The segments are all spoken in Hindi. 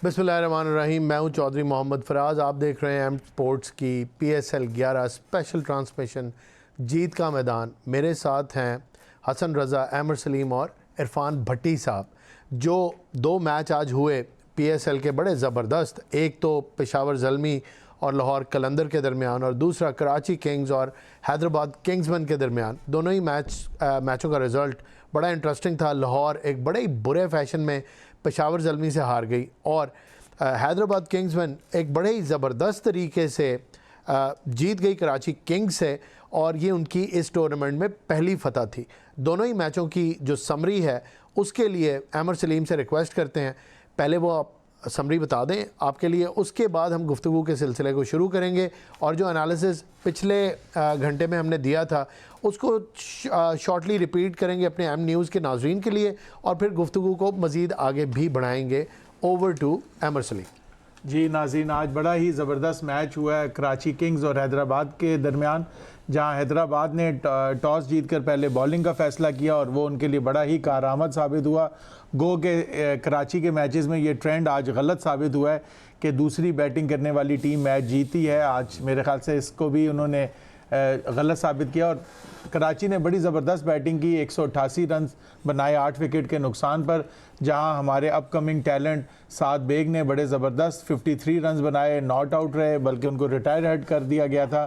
बिस्मिल्लाहिर्रहमानिर्रहीम। मैं हूं चौधरी मोहम्मद फराज। आप देख रहे हैं एम स्पोर्ट्स की PSL 11 स्पेशल ट्रांसमिशन जीत का मैदान। मेरे साथ हैं हसन रज़ा, अहमद सलीम और इरफान भट्टी साहब। जो दो मैच आज हुए PSL के बड़े ज़बरदस्त, एक तो पेशावर ज़ल्मी और लाहौर कलंदर के दरमियान और दूसरा कराची किंग्स और हैदराबाद किंग्समैन के दरमियान। दोनों ही मैचों का रिज़ल्ट बड़ा इंटरेस्टिंग था। लाहौर एक बड़े ही बुरे फैशन में पेशावर ज़ल्मी से हार गई और हैदराबाद किंग्समैन एक बड़े ही ज़बरदस्त तरीके से जीत गई कराची किंग्स से, और ये उनकी इस टूर्नामेंट में पहली फतह थी। दोनों ही मैचों की जो समरी है उसके लिए अहमद सलीम से रिक्वेस्ट करते हैं, पहले वो आप समरी बता दें आपके लिए, उसके बाद हम गुफ्तगू के सिलसिले को शुरू करेंगे और जो एनालिसिस पिछले घंटे में हमने दिया था उसको शॉर्टली रिपीट करेंगे अपने एम न्यूज़ के नाजरीन के लिए और फिर गुफ्तगू को मज़ीद आगे भी बढ़ाएंगे। Over to Ahmed Saleem. जी नाज़रीन, आज बड़ा ही ज़बरदस्त मैच हुआ है कराची किंग्स और हैदराबाद के दरमियान, जहां हैदराबाद ने टॉस जीतकर पहले बॉलिंग का फ़ैसला किया और वो उनके लिए बड़ा ही कारआमद साबित हुआ। गो के कराची के मैचेस में ये ट्रेंड आज गलत साबित हुआ है कि दूसरी बैटिंग करने वाली टीम मैच जीती है। आज मेरे ख्याल से इसको भी उन्होंने गलत साबित किया और कराची ने बड़ी ज़बरदस्त बैटिंग की, 188 रन बनाए 8 विकेट के नुकसान पर, जहां हमारे अपकमिंग टैलेंट साद बेग ने बड़े ज़बरदस्त 53 रन बनाए, नॉट आउट रहे, बल्कि उनको रिटायर हेड कर दिया गया था।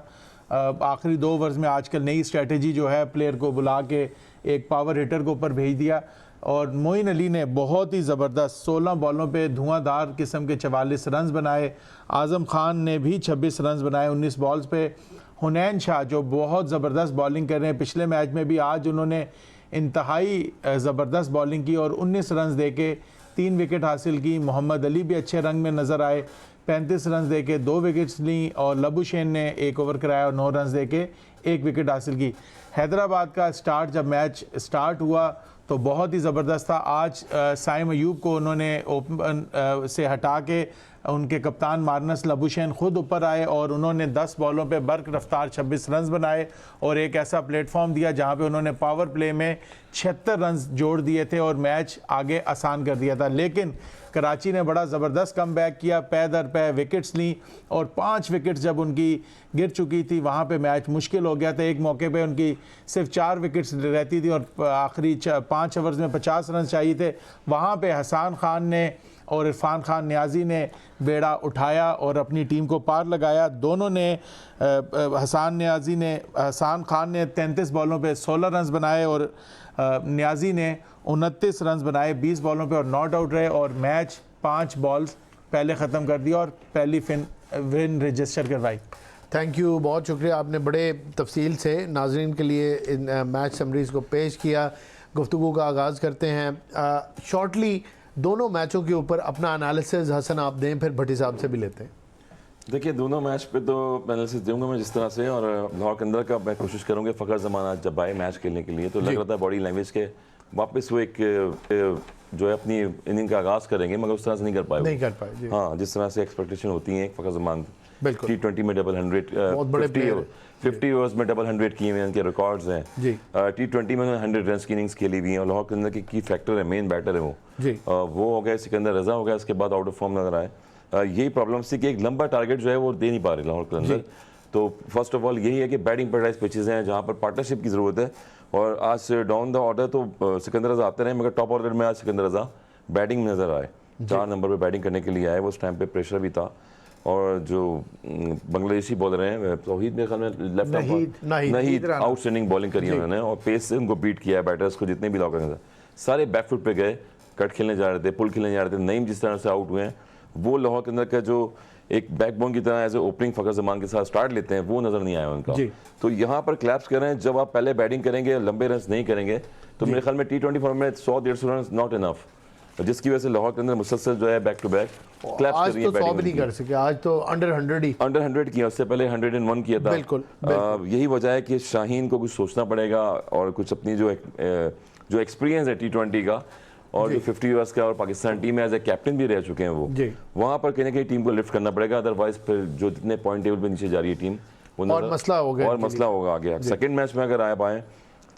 आखिरी 2 ओवर्स में आजकल नई स्ट्रेटजी जो है, प्लेयर को बुला के एक पावर हिटर को ऊपर भेज दिया और मोइन अली ने बहुत ही ज़बरदस्त 16 बॉलों पे धुआंधार किस्म के 44 रन बनाए। आज़म खान ने भी 26 रन बनाए 19 बॉल्स पे। हुनैन शाह जो बहुत ज़बरदस्त बॉलिंग कर रहे हैं, पिछले मैच में भी आज उन्होंने इंतहाई ज़बरदस्त बॉलिंग की और 19 रन दे के 3 विकेट हासिल की। मोहम्मद अली भी अच्छे रंग में नज़र आए, 35 रन दे के 2 विकेट्स ली और लबुशेन ने 1 ओवर कराया और 9 रन दे के 1 विकेट हासिल की। हैदराबाद का स्टार्ट, जब मैच स्टार्ट हुआ तो बहुत ही ज़बरदस्त था। आज साइम अयूब को उन्होंने ओपन से हटा के उनके कप्तान मार्नस लबुशेन खुद ऊपर आए और उन्होंने 10 बॉलों पे बर्क रफ्तार 26 रन बनाए और एक ऐसा प्लेटफॉर्म दिया जहां पे उन्होंने पावर प्ले में 76 रन जोड़ दिए थे और मैच आगे आसान कर दिया था। लेकिन कराची ने बड़ा ज़बरदस्त कम बैक किया, पै दर पै विकेट्स ली और 5 विकेट्स जब उनकी गिर चुकी थी वहाँ पे मैच मुश्किल हो गया था। एक मौके पे उनकी सिर्फ 4 विकेट्स रहती थी और आखिरी 5 ओवर्स में 50 रन चाहिए थे। वहाँ पे हसन खान ने और इरफान खान नियाजी ने बेड़ा उठाया और अपनी टीम को पार लगाया। दोनों ने हसन खान ने 33 बॉलों पे 16 रन बनाए और नियाजी ने 29 रन बनाए 20 बॉलों पे और नॉट आउट रहे और मैच 5 बॉल्स पहले ख़त्म कर दिया और पहली विन रजिस्टर करवाई। थैंक यू, बहुत शुक्रिया, आपने बड़े तफसील से नाजरीन के लिए इन मैच समरीज़ को पेश किया। गुफ्तगू का आगाज़ करते हैं। शॉर्टली दोनों मैचों के ऊपर अपना एनालिसिस हसन आप दें, फिर भट्टी साहब से भी लेते हैं। देखिए, दोनों मैच पे तो एनालिसिस दूंगा मैं जिस तरह से, और लाहौर के अंदर का मैं कोशिश करूँगा। फ़खर ज़माना जब आए मैच खेलने के लिए तो लग रहा था बॉडी लैंग्वेज के वापस वो एक जो है अपनी इनिंग का आगाज़ करेंगे, मगर उस तरह से नहीं कर पाए। हाँ, जिस तरह से एक्सपेक्टेशन होती है फ़खर ज़मान T20 में डबल 100 50 ओवर्स में डबल 100 किए हुए इनके रिकॉर्ड्स हैं। T20 में 100 रन की इनिंग्स खेली हुई हैं और लाहौर के अंदर की फैक्टर है, मेन बैटर है वो हो गया, सिकंदर रज़ा हो गया, इसके बाद आउट ऑफ फॉर्म नजर आए। यही प्रॉब्लम थी कि एक लंबा टारगेट जो है वो दे नहीं पा रहे लाहौर के अंदर। तो फर्स्ट ऑफ ऑल यही है कि बैटिंग पैराडाइज पिचेज़ हैं जहाँ पर पार्टनरशिप की ज़रूरत है और आज डाउन द ऑर्डर तो सिकंदर रज़ा आते रहे, मगर टॉप ऑर्डर में आज सिकंदर रज़ा बैटिंग में नज़र आए, 4 नंबर पर बैटिंग करने के लिए आए। वो उस टाइम पर प्रेशर भी था और जो बांग्लादेशी बॉलर हैं तौहीद मेरे ख्याल में लेफ्ट नहीं आउटस्टैंडिंग बॉलिंग करी उन्होंने और पेस से उनको बीट किया। बैटर्स को जितने भी लॉकर सारे बैकफुट पे गए, कट खेलने जा रहे थे, पुल खेलने जा रहे थे। नईम जिस तरह से आउट हुए हैं वो लाहौर के अंदर का जो एक बैकबोन की तरह एज ए ओपनिंग फ़खर ज़मान के साथ स्टार्ट लेते हैं वो नज़र नहीं आया उनका। तो यहाँ पर क्लैप्स कर रहे हैं। जब आप पहले बैटिंग करेंगे, लंबे रन नहीं करेंगे तो मेरे ख्याल में T20 फॉर्मेट में 100-150 रन नॉट इनफ, जिसकी वजह से लाहौर के अंदर मुसलसल जो है बैक टू बैक क्लैप्स कर रही है। आज तो 100 भी नहीं कर सके, आज तो अंडर 100 किया, उससे पहले 101 किया था। बिल्कुल। यही वजह है कि शाहीन को कुछ सोचना पड़ेगा और कुछ अपनी जो एक्सपीरियंस है T20 का और जो 50 ओवर्स का और पाकिस्तान टीम में एज ए कैप्टन भी रह चुके हैं वो, वहाँ पर कहीं ना कहीं टीम को लिफ्ट करना पड़ेगा। अदरवाइज फिर जो जितने पॉइंट टेबल पे नीचे जा रही है टीम और मसला होगा आगे। सेकंड मैच में अगर आ पाए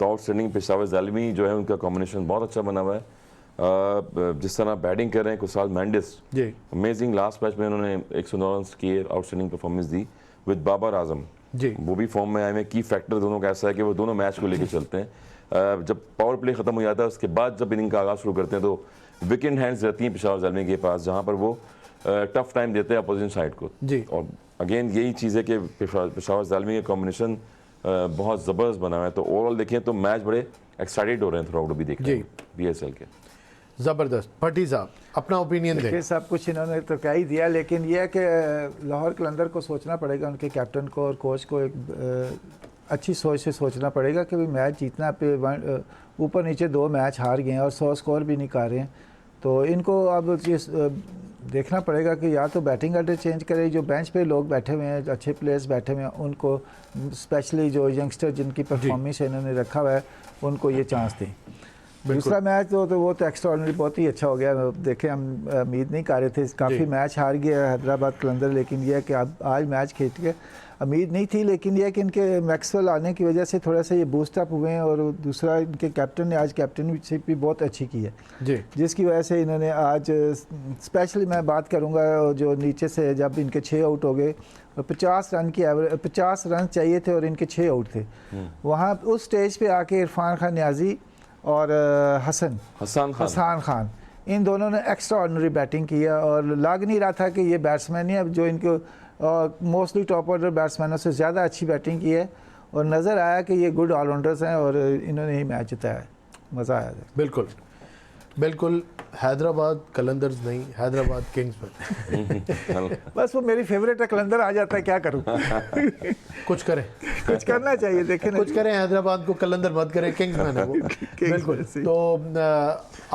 तो आउटस्टैंडिंग पेशावर ज़ल्मी जो है उनका कॉम्बिनेशन बहुत अच्छा बना हुआ है। जिस तरह बैटिंग कर रहे हैं कुसाल मेंडिस, जी अमेजिंग। लास्ट मैच में उन्होंने 109 रन किए, आउटस्टैंडिंग परफॉर्मेंस दी विद बाबर आजम। जी वो भी फॉर्म में आए हैं। की फैक्टर दोनों का ऐसा है कि वो दोनों मैच को लेकर चलते हैं। जब पावर प्ले खत्म हो जाता है उसके बाद जब इनिंग का आगाज शुरू करते हैं तो विकेट हैंड्स रहती हैं पेशावर ज़ालमी के पास, जहाँ पर वो टफ टाइम देते हैं अपोजिशन साइड को। जी और अगेन यही चीज़ है कि पेशावर ज़ालमी का कॉम्बिनेशन बहुत ज़बरदस्त बना हुआ है। तो ओवरऑल देखें तो मैच बड़े एक्साइटेड हो रहे हैं थ्रू आउट भी देख रहे हैं BSL के। ज़बरदस्त। भट्टी साहब अपना ओपिनियन दें। देखिए सब कुछ इन्होंने तो कह ही दिया, लेकिन यह है कि लाहौर कलंदर को सोचना पड़ेगा, उनके कैप्टन को और कोच को एक अच्छी सोच से सोचना पड़ेगा कि भाई मैच जीतना पे ऊपर नीचे 2 मैच हार गए हैं और 100 स्कोर भी नहीं कर रहे हैं। तो इनको अब देखना पड़ेगा कि या तो बैटिंग ऑर्डर चेंज करें, जो बेंच पे लोग बैठे हुए हैं, अच्छे प्लेयर्स बैठे हुए हैं, उनको स्पेशली जो यंगस्टर जिनकी परफॉर्मेंस इन्होंने रखा हुआ है उनको ये चांस दें। दूसरा मैच तो वो तो एक्स्ट्राऑर्डिनरी बहुत ही अच्छा हो गया। देखें हम उम्मीद नहीं कर रहे थे, काफ़ी मैच हार गया हैदराबाद कलंदर, लेकिन यह है कि अब आज मैच खेल के उम्मीद नहीं थी, लेकिन यह है कि इनके मैक्सवेल आने की वजह से थोड़ा सा ये बूस्ट अप हुए हैं। और दूसरा इनके कैप्टन ने आज कैप्टनशिप भी बहुत अच्छी की है जी, जिसकी वजह से इन्होंने आज स्पेशली मैं बात करूंगा जो नीचे से जब इनके 6 आउट हो गए, 50 रन की एवरेज 50 रन चाहिए थे और इनके 6 आउट थे, वहाँ उस स्टेज पे आके इरफान खान न्याजी और हसन खान इन दोनों ने एक्स्ट्रा ऑर्डिनरी बैटिंग की है। और लग नहीं रहा था कि ये बैट्समैन ही अब जो इनको मोस्टली टॉप ऑर्डर बैट्समैनों से ज़्यादा अच्छी बैटिंग की है और नज़र आया कि ये गुड ऑलराउंडर्स हैं और इन्होंने ही मैच जिताया है। मज़ा आया था। बिल्कुल बिल्कुल। हैदराबाद कलंदर्स नहीं, हैदराबाद किंग्स में। बस वो मेरी फेवरेट है, कलंदर आ जाता है, क्या करूँ। कुछ करें, कुछ करना चाहिए। देखें ना, कुछ करें, हैदराबाद को कलंदर मत करें, किंग्स मैन है वो। बिल्कुल। तो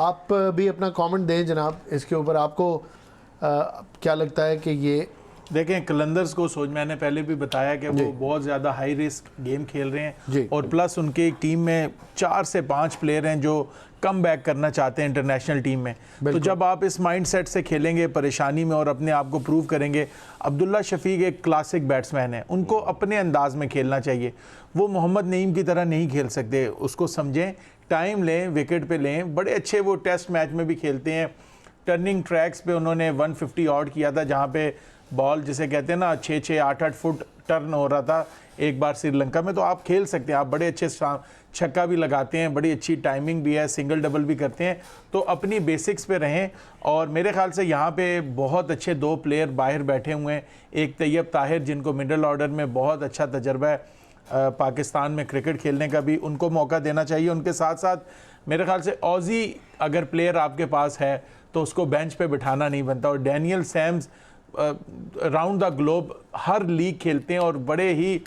आप भी अपना कमेंट दें जनाब इसके ऊपर, आपको क्या लगता है कि ये देखें कलंदर्स को सोच, मैंने पहले भी बताया कि वो बहुत ज़्यादा हाई रिस्क गेम खेल रहे हैं और प्लस उनके एक टीम में 4 से 5 प्लेयर हैं जो कम बैक करना चाहते हैं इंटरनेशनल टीम में। तो जब आप इस माइंडसेट से खेलेंगे परेशानी में और अपने आप को प्रूव करेंगे, अब्दुल्ला शफीक एक क्लासिक बैट्समैन है, उनको अपने अंदाज में खेलना चाहिए। वो मोहम्मद नईम की तरह नहीं खेल सकते, उसको समझें, टाइम लें, विकेट पे लें। बड़े अच्छे वो टेस्ट मैच में भी खेलते हैं। टर्निंग ट्रैक्स पे उन्होंने 150 आउट किया था, जहाँ पे बॉल जिसे कहते हैं ना 6-6 8-8 फुट टर्न हो रहा था एक बार श्रीलंका में। तो आप खेल सकते हैं, आप बड़े अच्छे छक्का भी लगाते हैं, बड़ी अच्छी टाइमिंग भी है, सिंगल डबल भी करते हैं। तो अपनी बेसिक्स पे रहें। और मेरे ख्याल से यहाँ पे बहुत अच्छे 2 प्लेयर बाहर बैठे हुए हैं, एक तैयब ताहिर जिनको मिडिल ऑर्डर में बहुत अच्छा तजर्बा है पाकिस्तान में क्रिकेट खेलने का, भी उनको मौका देना चाहिए। उनके साथ साथ मेरे ख्याल से ऑजी अगर प्लेयर आपके पास है तो उसको बेंच पे बिठाना नहीं बनता। और Daniel Sams round the globe her league खेलते हैं और बड़े ही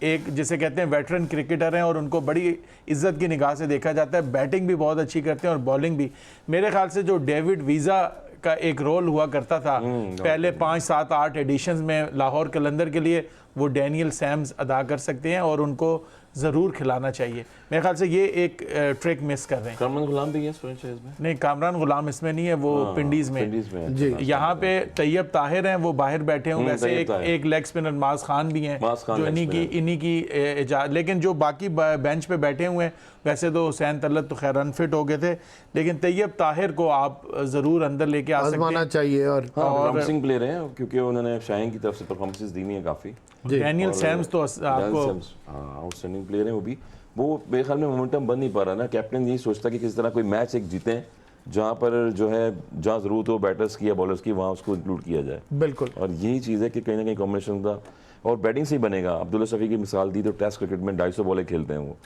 एक जिसे कहते हैं वेटरन क्रिकेटर हैं और उनको बड़ी इज्जत की निगाह से देखा जाता है। बैटिंग भी बहुत अच्छी करते हैं और बॉलिंग भी। मेरे ख्याल से जो डेविड वीज़ा का एक रोल हुआ करता था पहले 5, 7, 8 एडिशंस में लाहौर कलंदर के लिए, वो डैनियल सैम्स अदा कर सकते हैं और उनको ज़रूर खिलाना चाहिए। मेरे ख्याल से ये एक ट्रिक मिस कर रहे हैं। कामरान गुलाम भी है इस फ्रेंचाइज में? नहीं, कामरान गुलाम इसमें नहीं है, वो पिंडीज़ में जी। यहाँ पे तैयब ताहिर हैं, वो बाहर बैठे हुए। वैसे एक लेग स्पिनर माज खान भी हैं जो इन्हीं की इजाज़त। लेकिन जो बाकी बेंच पे बैठे हुए हैं, वैसे तो हुसैन तलत तो खैर अनफिट हो गए थे, लेकिन तैयब ताहिर को आप ज़रूर अंदर लेके आ सकते हैं चाहिए। और प्रॉमिसिंग प्लेयर हैं क्योंकि उन्होंने शाहीन की तरफ से परफॉर्मेंसेस दी हुई हैं काफ़ी। डैनियल सैम्स तो आपको आउटस्टैंडिंग प्लेयर हैं। वो मेरे ख्याल में मोमेंटम बन नहीं पा रहा ना। कैप्टन यही सोचता कि किस तरह कोई मैच एक जीतें जहाँ पर जो है जहाँ ज़रूरत हो बैटर्स की या बॉलर्स की, वहाँ उसको इंक्लूड किया जाए। बिल्कुल। और यही चीज़ है कि कहीं ना कहीं कॉम्बिनेशन का और बैटिंग से ही बनेगा। अब्दुल्ला शफी की मिसाल दी तो टेस्ट क्रिकेट में 250 बॉलें खेलते हैं वो,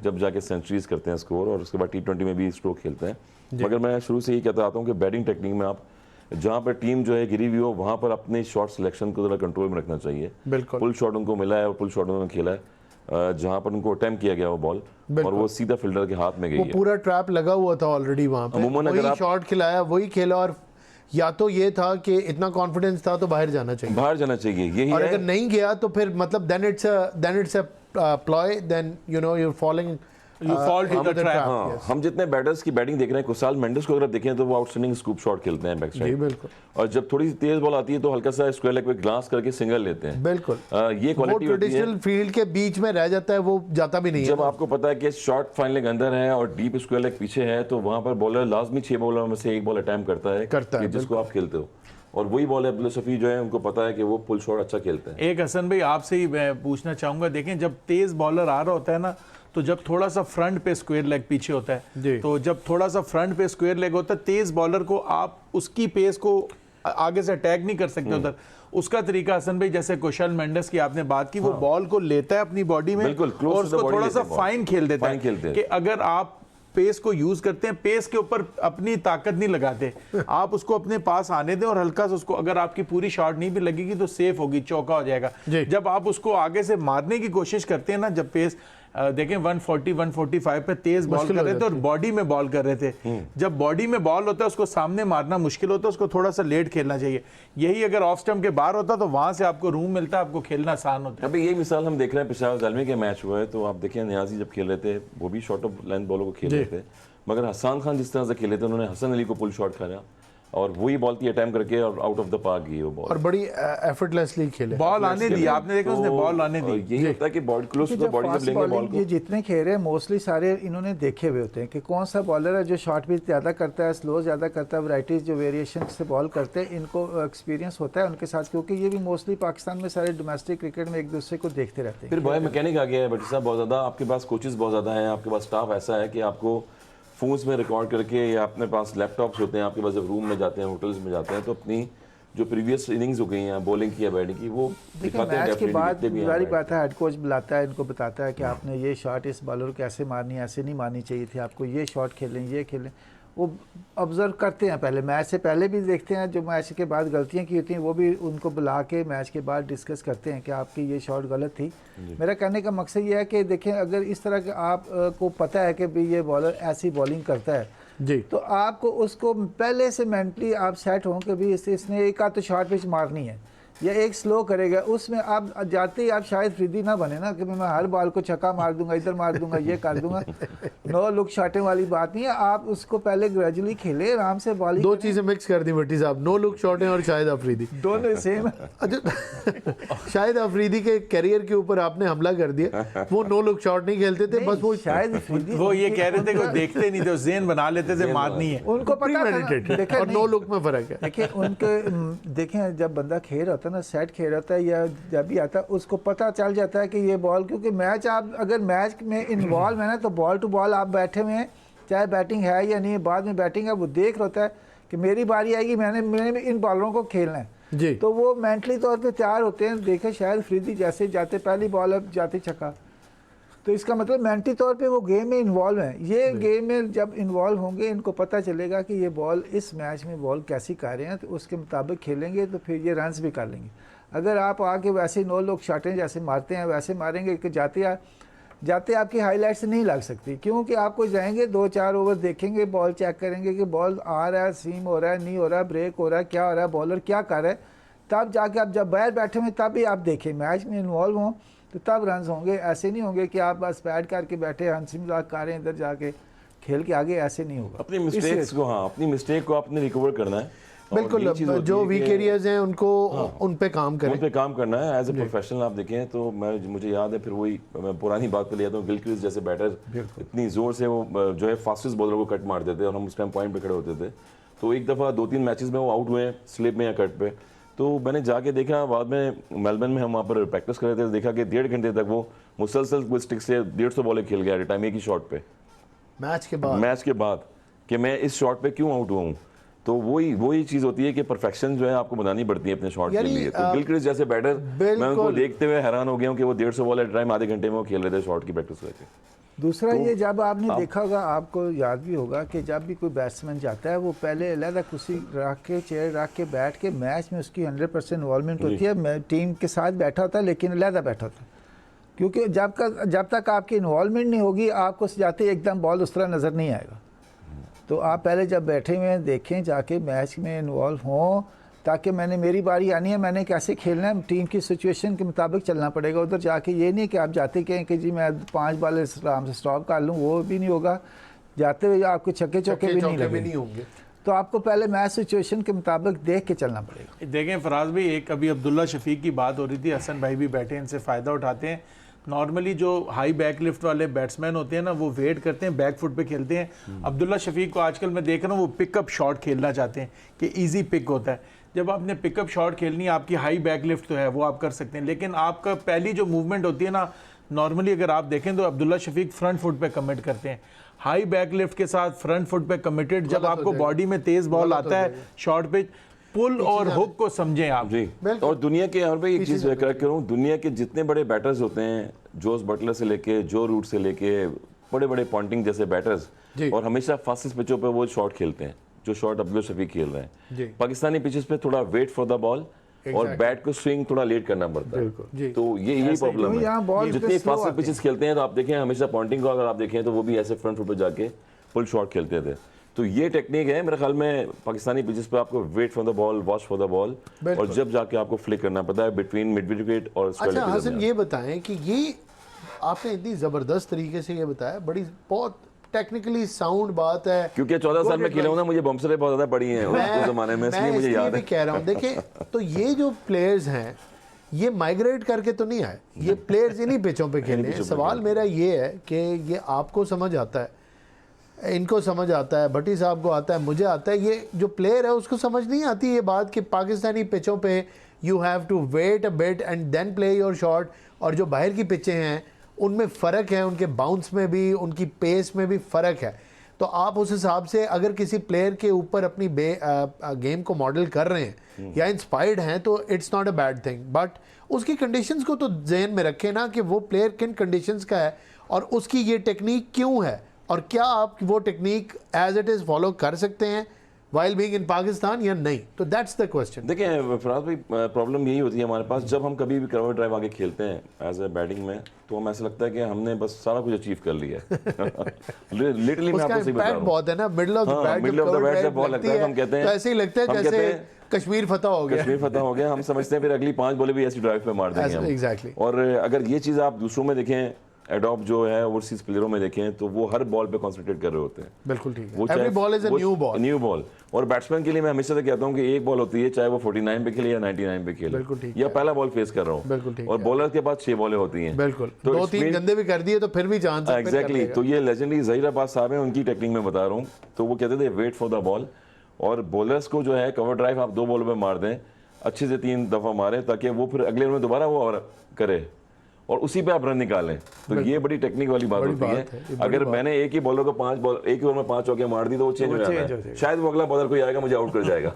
जब जाके सेंचुरीज करते हैं स्कोर, और उसके बाद T20 में भी स्ट्रोक खेलते हैं। मगर मैं शुरू से ही कहता आता हूँ कि बैटिंग टेक्निक में आप जहाँ पर टीम जो है गिरी हुई हो, वहाँ पर अपने शॉट सिलेक्शन को ज़रा कंट्रोल में रखना चाहिए। बिल्कुल। पुल शॉट उनको मिला है और पुल शॉट उन्होंने खेला है जहाँ पर उनको अटेम्प्ट किया गया वो बॉल और वो सीधा फील्डर के हाथ में गई वो है। पूरा ट्रैप लगा हुआ था ऑलरेडी वहाँ पे, वही शॉट खिलाया, वही खेला। और या तो ये था कि इतना कॉन्फिडेंस था तो बाहर जाना चाहिए, बाहर जाना चाहिए, यही और है। अगर नहीं गया तो फिर मतलब then it's a ploy, then you know you are falling You fall to the trap. हाँ, हम जितने बैटर्स की बैटिंग देख रहे हैं, कुशाल मेंडिस को अगर आप देखें तो वो आउटस्टैंडिंग स्कूप शॉट खेलते हैं बैक जी साइड, बिल्कुल और जब थोड़ी सी तेज बॉल आती है तो हल्का सा स्क्वायर लेग पे ग्लांस करके सिंगल लेते हैं। बिल्कुल ये वो क्वालिटी होती है। ट्रेडिशनल फील्ड के बीच में रह जाता है, वो जाता भी नहीं है। जब आपको पता है कि शॉर्ट फाइन लेग अंदर है और डीप स्क्वायर लेग पीछे है, तो वहां पर बॉलर लाजमी 6 बॉलर में से एक बॉल अटैम्प्ट करता है कि जिसको आप खेलते हो, और वही बॉल अब्दुल शफी जो है उनको पता है कि वो पुल शॉट अच्छा खेलते हैं। एक हसन भाई आपसे ही मैं पूछना चाहूंगा, देखें जब तेज बॉलर आ रहा होता है ना, तो जब थोड़ा सा फ्रंट पे स्क्वायर लेग पीछे होता है, तो जब थोड़ा सा फ्रंट पे स्क्वायर लेग होता है, तेज बॉलर को आप उसकी पेस को आगे से अटैक नहीं कर सकते उधर। उसका तरीका हसन भाई, जैसे कुशल मेंडिस की आपने बात की, वो बॉल को लेता है अपनी बॉडी में बिल्कुल, close और to the उसको body थोड़ा लेते सा हैं बॉल। फाइन खेल देता फाइन खेलते है हैं। कि अगर आप पेस को यूज करते हैं, पेस के ऊपर अपनी ताकत नहीं लगाते, आप उसको अपने पास आने दें और हल्का सा उसको, अगर आपकी पूरी शॉट नहीं भी लगेगी तो सेफ होगी, चौका हो जाएगा। जब आप उसको आगे से मारने की कोशिश करते हैं ना, जब पेस देखें 140 145 पे तेज बॉल कर रहे थे और बॉडी में बॉल कर रहे थे, जब बॉडी में बॉल होता है उसको सामने मारना मुश्किल होता है, उसको थोड़ा सा लेट खेलना चाहिए। यही अगर ऑफ स्टंप के बाहर होता तो वहां से आपको रूम मिलता, आपको खेलना आसान होता है। अभी यही मिसाल हम देख रहे हैं, पेशावर ज़ालमी के मैच हुआ है, तो आप देखिए नियाजी जब खेल रहे थे वो भी शॉर्ट ऑफ लेंथ बॉलों को खेल रहे थे, मगर हसन खान जिस तरह से खेले थे, उन्होंने हसन अली को पुल शॉट खाया और वही बॉल की अटैम्प्ट करके और आउट ऑफ द पार्क गई वो बॉल, और बड़ी एफर्टलेसली खेले, बॉल आने दी, आपने देखा उसने बॉल आने दी। यही होता है कि body close to the body जब लेंगे बॉल को। ये जितने खेल रहे हैं मोस्टली सारे इन्होंने देखे हुए होते हैं कि कौन सा बॉलर है जो शॉर्ट पिच ज़्यादा करता है, स्लो ज़्यादा करता है, वैराइटीज़ जो वेरिएशन से बॉल करते हैं, इनको एक्सपीरियंस होता है उनके साथ, क्योंकि ये भी मोस्टली पाकिस्तान में सारे डोमेस्टिक क्रिकेट में एक दूसरे को देखते रहते हैं। फिर बॉय मैकेनिक आ गया है भट्टी साहब, बहुत ज़्यादा आपके पास कोचेस बहुत ज़्यादा हैं, आपके पास स्टाफ ऐसा है कि आपको फ़ोन्स में रिकॉर्ड करके, या अपने पास लैपटॉप्स होते हैं आपके पास, जब रूम में जाते हैं, होटल्स में जाते हैं, तो अपनी जो प्रीवियस इनिंग्स हो गई हैं बॉलिंग की या बैटिंग की, वो दिखाते हैं। मैच के बाद डेफिनेटली सारी बात है, हेड कोच बुलाता है, इनको बताता है कि आपने ये शॉट इस बॉलर को ऐसे मारनी है, ऐसे नहीं मारनी चाहिए थी, आपको ये शॉट खेलें, ये खेलें। वो ऑब्जर्व करते हैं, पहले मैच से पहले भी देखते हैं, जो मैच के बाद गलतियां की होती हैं वो भी उनको बुला के मैच के बाद डिस्कस करते हैं कि आपकी ये शॉट गलत थी। मेरा कहने का मकसद ये है कि देखें, अगर इस तरह के आप को पता है कि भाई ये बॉलर ऐसी बॉलिंग करता है जी, तो आपको उसको पहले से मेंटली आप सेट हों कि भी इसने एक आध तो शॉर्ट पिच मारनी है या एक स्लो करेगा, उसमें आप जाते ही आप शायद फ्रीदी ना बने ना कि मैं हर बॉल को छक्का मार दूंगा, इधर मार दूंगा, ये कर दूंगा। नो लुक शॉटें वाली बात नहीं है, आप उसको पहले ग्रेजुअली खेले, आराम से बॉलिंग। दो चीजें मिक्स कर दी भट्टी साहब, नो लुक शॉटें और शाहिद अफरीदी दोनों सेम। अच्छा शाहिद अफरीदी के करियर के ऊपर आपने हमला कर दिया, वो नो लुक शॉट नहीं खेलते थे, बस वो शायद वो ये कह रहे थे कि देखते नहीं थे, जेन बना लेते थे मारनी है, उनको पता था ना। देखें, और नो लुक में फर्क है। देखिए उनके देखें, जब बंदा खेल रहा होता है ना, सेट खेल रहा होता है या जब भी आता है, उसको पता चल जाता है कि ये बॉल, क्योंकि मैच आप अगर मैच में इन्वॉल्व है ना, तो बॉल टू बॉल आप बैठे हुए हैं, चाहे बैटिंग है या नहीं, बाद में बैटिंग है, वो देख रहा होता है कि मेरी बारी आएगी, मैंने इन बॉलरों को खेलना है जी, तो वो मेंटली तौर पे तैयार होते हैं। देखे शायद अफरीदी जैसे जाते पहली बॉल अब जाते छक्का, तो इसका मतलब मेंटली तौर पे वो गेम में इन्वॉल्व हैं। ये गेम में जब इन्वॉल्व होंगे, इनको पता चलेगा कि ये बॉल इस मैच में बॉल कैसी कर रहे हैं, तो उसके मुताबिक खेलेंगे तो फिर ये रन्स भी कर लेंगे। अगर आप आके वैसे नो लोग शॉटें जैसे मारते हैं वैसे मारेंगे कि जाते आपकी हाईलाइट से नहीं लग सकती, क्योंकि आपको जाएंगे 2-4 ओवर देखेंगे, बॉल चेक करेंगे कि बॉल आ रहा है, सीम हो रहा है, नहीं हो रहा है, ब्रेक हो रहा है, क्या हो रहा है, बॉलर क्या कर रहा है, तब जाके आप जब बाहर बैठे हुए तब भी आप देखें, मैच में इन्वॉल्व हों तो तब रन होंगे। ऐसे नहीं होंगे कि आप बस बैट करके बैठे हंसी मजाक कर रहे हैं इधर जाके खेल के आगे, ऐसे नहीं होगा। अपनी मिस्टेक्स को, हाँ अपनी मिस्टेक को आपने रिकवर करना है। बिल्कुल, जो वीक एरियाज हैं उनको उन पे काम करें, उन पे काम करना है एज ए प्रोफेशनल। आप देखें तो मुझे याद है, फिर वही मैं पुरानी बात पे ले आता हूँ, गिलक्रिस्ट जैसे बैटर इतनी जोर से वो जो है फास्टेस्ट बॉलर को कट मारते थे और हम उस टाइम पॉइंट पे खड़े होते थे। तो एक दफ़ा 2-3 मैचेस में वो आउट हुए स्लिप में या कट पे, तो मैंने जाके देखा, बाद में मेलबर्न में हम वहाँ पर प्रैक्टिस कर रहे थे, देखा कि 1.5 घंटे तक वो मुसलसल स्टिक से 150 बॉलें खेल गया टाइम एक ही शॉट पे, मैच के बाद कि मैं इस शॉट पे क्यों आउट हुआ हूँ। तो वही चीज़ होती है कि परफेक्शन जो है आपको बनानी पड़ती है अपने शॉट के लिए। तो गिलक्रिस्ट जैसे बैटर, मैं उनको देखते हुए हैरान हो गया हूँ कि वो 150 बॉल एट टाइम आधे घंटे में वो खेल रहे थे शॉट की प्रैक्टिस करके। दूसरा ये, जब आपने देखा होगा, आपको याद भी होगा कि जब भी कोई बैट्समैन जाता है, वो पहले अलग कुर्सी रख के, चेयर रख के बैठ के, मैच में उसकी 100% इन्वॉल्वमेंट होती है, टीम के साथ बैठा होता है लेकिन अलग बैठा होता है, क्योंकि जब तक आपकी इन्वॉल्वमेंट नहीं होगी, आपको जाते एकदम बॉल उस तरह नज़र नहीं आएगा। तो आप पहले जब बैठे हुए हैं देखें, जाके मैच में इन्वॉल्व हों, ताकि मेरी बारी आनी है, मैंने कैसे खेलना है, टीम की सिचुएशन के मुताबिक चलना पड़ेगा उधर जाके। ये नहीं कि आप जाते कहें कि जी मैं 5 बॉल आराम से स्टॉप कर लूँ, वो भी नहीं होगा। जाते हुए आपको छक्के चौके भी नहीं होंगे। तो आपको पहले मैच सिचुएशन के मुताबिक देख के चलना पड़ेगा। देखें फराज भाई, एक अभी अब्दुल्ला शफीक की बात हो रही थी, हसन भाई भी बैठे हैं, इनसे फ़ायदा उठाते हैं। नॉर्मली जो हाई बैक लिफ्ट वाले बैट्समैन होते हैं ना, वो वेट करते हैं, बैक फुट पे खेलते हैं। अब्दुल्ला शफीक को आजकल मैं देख रहा हूँ, वो पिकअप शॉट खेलना चाहते हैं कि इजी पिक होता है। जब आपने पिकअप शॉट खेलनी है, आपकी हाई बैक लिफ्ट तो है, वो आप कर सकते हैं, लेकिन आपका पहली जो मूवमेंट होती है ना, नॉर्मली अगर आप देखें तो अब्दुल्ला शफीक फ्रंट फुट पे कमिट करते हैं। हाई बैक लिफ्ट के साथ फ्रंट फुट पे कमिटेड, जब आपको बॉडी में तेज बॉल आता है शॉर्ट पिच, पुल और हुक को समझें आप जी। और दुनिया के, और भाई एक चीज़ करेक्ट करूँ, दुनिया के जितने बड़े बैटर्स होते हैं, जोस बटलर से लेके जो रूट से लेके बड़े बड़े पॉन्टिंग जैसे बैटर्स, और हमेशा फास्टेस्ट पिचों पे वो शॉट खेलते हैं जो शॉट अब्दुल्ला शफीक खेल रहे हैं। पाकिस्तानी पिचेस पे थोड़ा वेट फॉर द बॉल और बैट को स्विंग थोड़ा लेट करना पड़ता है, तो यही प्रॉब्लम है। जितनी फास्ट पिचेस खेलते हैं तो आप देखें हमेशा पॉइंटिंग को अगर आप देखें तो वो भी ऐसे फ्रंट फुट पे जाके फुल शॉट खेलते थे। तो ये टेक्निक है मेरे ख्याल में पाकिस्तानी पिचेस पे, आपको wait for the ball, watch for the ball, और जब जाके आपको फ्लिक करना पड़ता है बिटवीन मिड विकेट और स्क्वायर। अच्छा हसन, ये बताएं कि ये आपने इतनी ज़बरदस्त तरीके से ये बताया, बड़ी बहुत टेक्निकली साउंड बात है, क्योंकि 14 साल में खेला हूं ना, मुझे बम्सरें बहुत ज़्यादा पड़ी हैं उस ज़माने में, इसलिए मुझे याद है। कह रहा हूँ देखें, तो ये जो प्लेयर्स हैं ये माइग्रेट करके तो नहीं आए, ये प्लेयर्स इन्हीं पिचों पे खेले हैं। सवाल मेरा ये है कि ये आपको समझ आता है, इनको समझ आता है, भट्टी साहब को आता है, मुझे आता है, ये जो प्लेयर है उसको समझ नहीं आती ये बात कि पाकिस्तानी पिचों पे you have to wait a bit and then play your shot, और जो बाहर की पिचें हैं उनमें फ़र्क है, उनके बाउंस में भी, उनकी पेस में भी फ़र्क है। तो आप उस हिसाब से अगर किसी प्लेयर के ऊपर अपनी गेम को मॉडल कर रहे हैं या इंस्पायर्ड हैं तो it's not a bad thing, but उसकी कंडीशंस को तो जहन में रखें ना कि वो प्लेयर किन कंडीशंस का है और उसकी ये टेक्निक क्यों है, और क्या आप वो technique as it is follow कर सकते हैं वाइल बीइंग इन पाकिस्तान या नहीं। तो दैट्स द क्वेश्चन। देखिए फराज भाई, प्रॉब्लम यही होती है हमारे पास, जब हम कभी भी कवर ड्राइव आगे खेलते हैं एज ए बैटिंग में, तो हमें ऐसा लगता है कि हमने बस सारा कुछ अचीव कर लिया है। लिटरली मैं आपको सही बता रहा हूं, बहुत है ना, मिडिल ऑफ द बैट जब बॉल लगता है हम कहते हैं, तो ऐसे ही लगता है जैसे कश्मीर फतह हो गया। कश्मीर फतह हो गया, हम समझते हैं फिर अगली 5 बॉलें भी ऐसी ड्राइव पे मार देंगे हम। एग्जैक्टली। और अगर ये चीज़ आप दूसरों में देखें, एडॉप जो है ओवरसीज प्लेयरों में देखें, तो वो हर बॉल पे कंसंट्रेट कर रहे होते हैं। बिल्कुल ठीक है, every ball is a new ball. और बैट्समैन के लिए मैं हमेशा से कहता हूँ कि एक बॉल होती है, चाहे वो 49 पे खेले या 99 पे खेले, बिल्कुल ठीक या पहला बॉल फेस कर रहा हूँ, बिल्कुल ठीक और बॉलर के पास 6 बॉलें होती हैं, बिल्कुल, तो 2-3 गंदे भी कर दिए तो फिर भी चांस है। एग्जैक्टली। तो ये लेजेंडरी ज़हीर अब्बास साहब हैं, उनकी टेक्निक में बता रहा हूँ। तो वो कहते थे वेट फॉर द बॉल, और बॉलर्स को जो है कवर ड्राइव आप 2 बॉलों पे मार दें, अच्छे से 3 दफ़ा मारें, ताकि वो फिर अगले ओवर में दोबारा वो और करे और उसी पे आप रन निकालें। तो ये बड़ी टेक्निक वाली बात होती है। अगर मैंने एक ही बॉलर को 5 बॉल एक ही ओवर में 5 चौके मार दी तो वो चेंज हो जाता है, शायद वो अगला बॉलर कोई आएगा मुझे आउट कर जाएगा।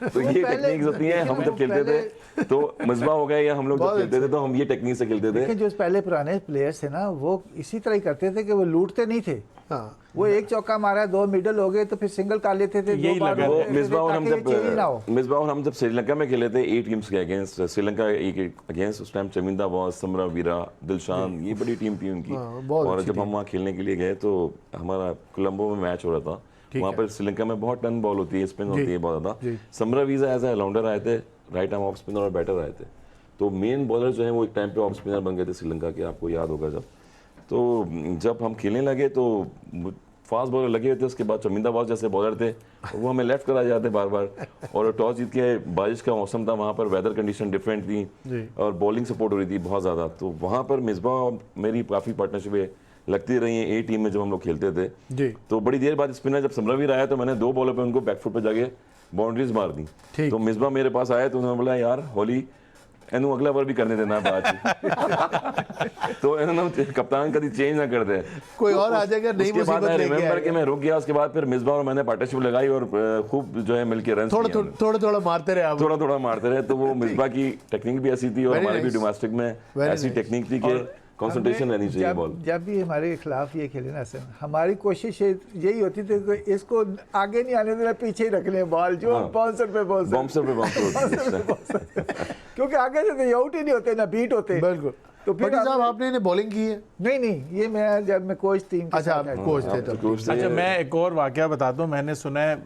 तो ये टेक्निक्स होती हैं। हम जब खेलते थे तो मिसबा हो गए या हम लोग जब खेलते थे तो हम ये टेक्निक से खेलते थे। जो पहले पुराने प्लेयर्स थे ना, वो इसी तरह ही करते थे कि वो लूटते नहीं थे। हाँ, वो एक चौका मारा, 2 मिडल हो गए तो फिर सिंगल कर लेते थे। यही लगा वो मिसबा और हम जब श्रीलंका में खेले थे 8 टीम्स के अगेंस्ट, श्रीलंका एक अगेंस्ट, उस टाइम चमिंदा बॉस, समरा वीरा, दिलशान, ये बड़ी टीम थी उनकी। और जब हम वहाँ खेलने के लिए गए तो हमारा कोलंबो में मैच हो रहा था, वहाँ पर श्रीलंका में बहुत टन बॉल होती है, स्पिन होती है बहुत ज़्यादा। समरा वीजा एज ए ऑलराउंडर आए थे, राइट आर्म ऑफ स्पिनर और बैटर आए थे। तो मेन बॉलर जो है वो एक टाइम पे ऑफ स्पिनर बन गए थे श्रीलंका के, आपको याद होगा। जब हम खेलने लगे तो फास्ट बॉलर लगे हुए थे, उसके बाद चमिंदा बॉस जैसे बॉलर थे वो हमें लेफ्ट करा जाते बार बार। और टॉस जीत के, बारिश का मौसम था वहाँ पर, वेदर कंडीशन डिफरेंट थी और बॉलिंग सपोर्ट हो रही थी बहुत ज़्यादा। तो वहाँ पर मिसबा मेरी काफ़ी पार्टनरशिप लगती रही है ए टीम में जब हम लोग खेलते थे जी। तो बड़ी देर बाद स्पिनर जब समरवीर आया तो मैंने 2 बॉलों पे उनको बैकफुट पे जाके बाउंड्रीज मार दी। तो मिसबा मेरे पास आया तो उन्होंने बोला यार होली एनू अगला बार भी करने देना बात। तो इन्होंने कप्तान कभी चेंज ना कर दे, कोई और आ जाएगा, नई मुसीबत लेके आएगा। रिमेंबर कि मैं रुक गया, उसके बाद फिर मिसबा और मैंने पार्टनरशिप लगाई और खूब जो है मिलके रन थोड़ा मारते रहे आप, थोड़ा मारते रहे। तो वो मिसबा की टेक्निक भी ऐसी थी और हमारे भी डोमेस्टिक में ऐसी टेक्निक थी कि कंसंट्रेशन रहनी चाहिए बॉल। जब भी हमारे खिलाफ ये खेले ना सर, हमारी कोशिश यही होती थी कि इसको आगे नहीं आने देना, पीछे ही रख लें बॉल, जो बाउंसर पे क्योंकि आगे से तो आउट ही नहीं होते ना बीट होते। बिल्कुल। तो फिर साहब आपने इन्हें बॉलिंग की है? नहीं, ये मैं कोच टीम। अच्छा, आप कोच थे तो। अच्छा, मैं एक और वाकया बताता हूँ। मैंने सुना है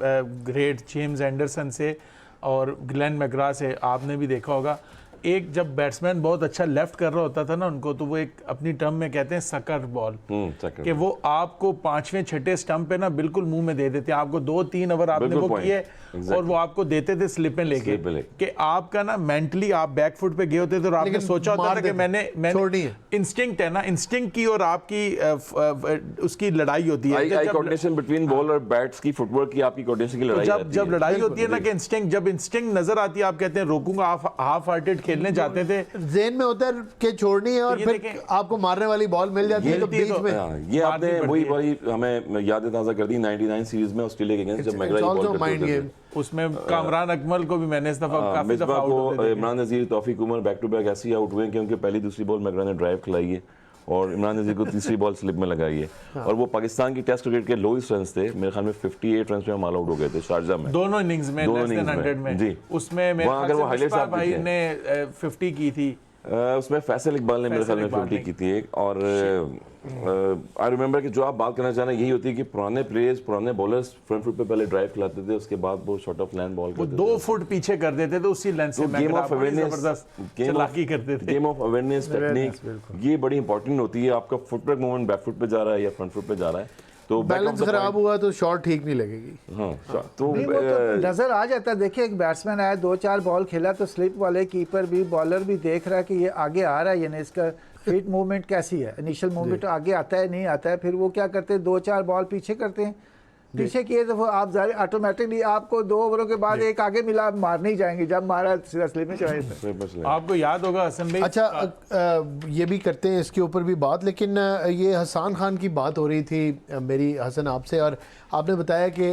ग्रेट जेम्स एंडरसन से, और ग्लेन मैकग्रा से आपने भी देखा होगा, एक जब बैट्समैन बहुत अच्छा लेफ्ट कर रहा होता था ना उनको, तो वो एक अपनी टर्म में कहते हैं सकर बॉल, कि वो आपको 5वें 6ठे स्टंप पे ना बिल्कुल मुंह में दे देते हैं। आपको 2-3 ओवर आपने वो किए और वो आपको देते थे स्लिपें लेके, कि आपका ना मेंटली आप बैक फुट पे गए होते थे और आपने सोचा होता था कि मैंने इंस्टिंक्ट है ना, इंस्टिंक्ट की और आपकी उसकी लड़ाई होती है, कोऑर्डिनेशन बिटवीन बॉल और बैट्स की, फुटवर्क की, आपकी कोऑर्डिनेशन की लड़ाई जब लड़ाई होती है ना, कि इंस्टिंक्ट, जब इंस्टिंक्ट नजर आती है आप कहते हैं रोकूंगा, आप हाफ हार्टेड खेलने जाते थे, जेन में होता है कि छोड़नी है और फिर आपको मारने वाली बॉल मिल जाती है तो बीच में ये आपने वही बारी हमें यादें ताज़ा कर दी 99 सीरीज में ऑस्ट्रेलिया के अगेंस्ट, जब मैकग्रा बॉल करते थे उसमें कामरान अकमल को भी मैंने इस दफा काफी दफा आउट होते थे। इमरान नज़ीर, तौफीक उमर बैक टू बैक ऐसे ही आउट हुए क्योंकि पहली दूसरी बॉल मैकग्रा ने ड्राइव खिलाई है और इमरान नज़ीर को तीसरी बॉल स्लिप में लगाई है। और वो पाकिस्तान की टेस्ट क्रिकेट के लोएस्ट रन्स थे, मेरे ख्याल में 58 रन्स पे हम ऑल आउट हो गए थे शारजा में, दोनों इनिंग्स में, लेस देन 100 में जी। उसमें मेरे ख्याल से मुश्ताक भाई ने 50 की थी, उसमें फैसल इकबाल ने मेरे ख्याल में 50 की थी एक। और आई रिमेंबर कि जो आप बात करना चाह रहे हैं यही होती है कि पुराने प्लेयर्स, पुराने बॉलर्स फ्रंट फुट पे पहले ड्राइव खिलाते थे, उसके बाद वो शॉर्ट ऑफ लैंड बॉल करते थे, 2 फुट पीछे कर देते थे उसी लेंथ से। गेम ऑफ अवेयरनेस, चलाकी करते थे, गेम ऑफ अवेयरनेस टेक्निक, ये बड़ी इंपॉर्टेंट होती है। आपका फुटवर्क मूवमेंट बैक फुट पे जा रहा है या फ्रंट फुट पे जा रहा है, तो बैलेंस खराब हुआ तो शॉट ठीक नहीं लगेगी। हाँ, तो नजर आ जाता है। देखिए एक बैट्समैन आया, 2-4 बॉल खेला तो स्लिप वाले कीपर भी, बॉलर भी देख रहा है कि ये आगे आ रहा है, यानी इसका फीट मूवमेंट कैसी है, इनिशियल मूवमेंट आगे आता है नहीं आता है, फिर वो क्या करते हैं 2-4 बॉल पीछे करते हैं, पीछे किए तो आप ऑटोमेटिकली आपको 2 ओवरों के बाद एक आगे मिला, आप मारने ही जाएंगे, जब मारा सीधा स्लिप में चढ़ाए। आपको याद होगा हसन भाई, अच्छा ये भी करते हैं इसके ऊपर भी बात, लेकिन ये हसन खान की बात हो रही थी मेरी हसन आपसे, और आपने बताया कि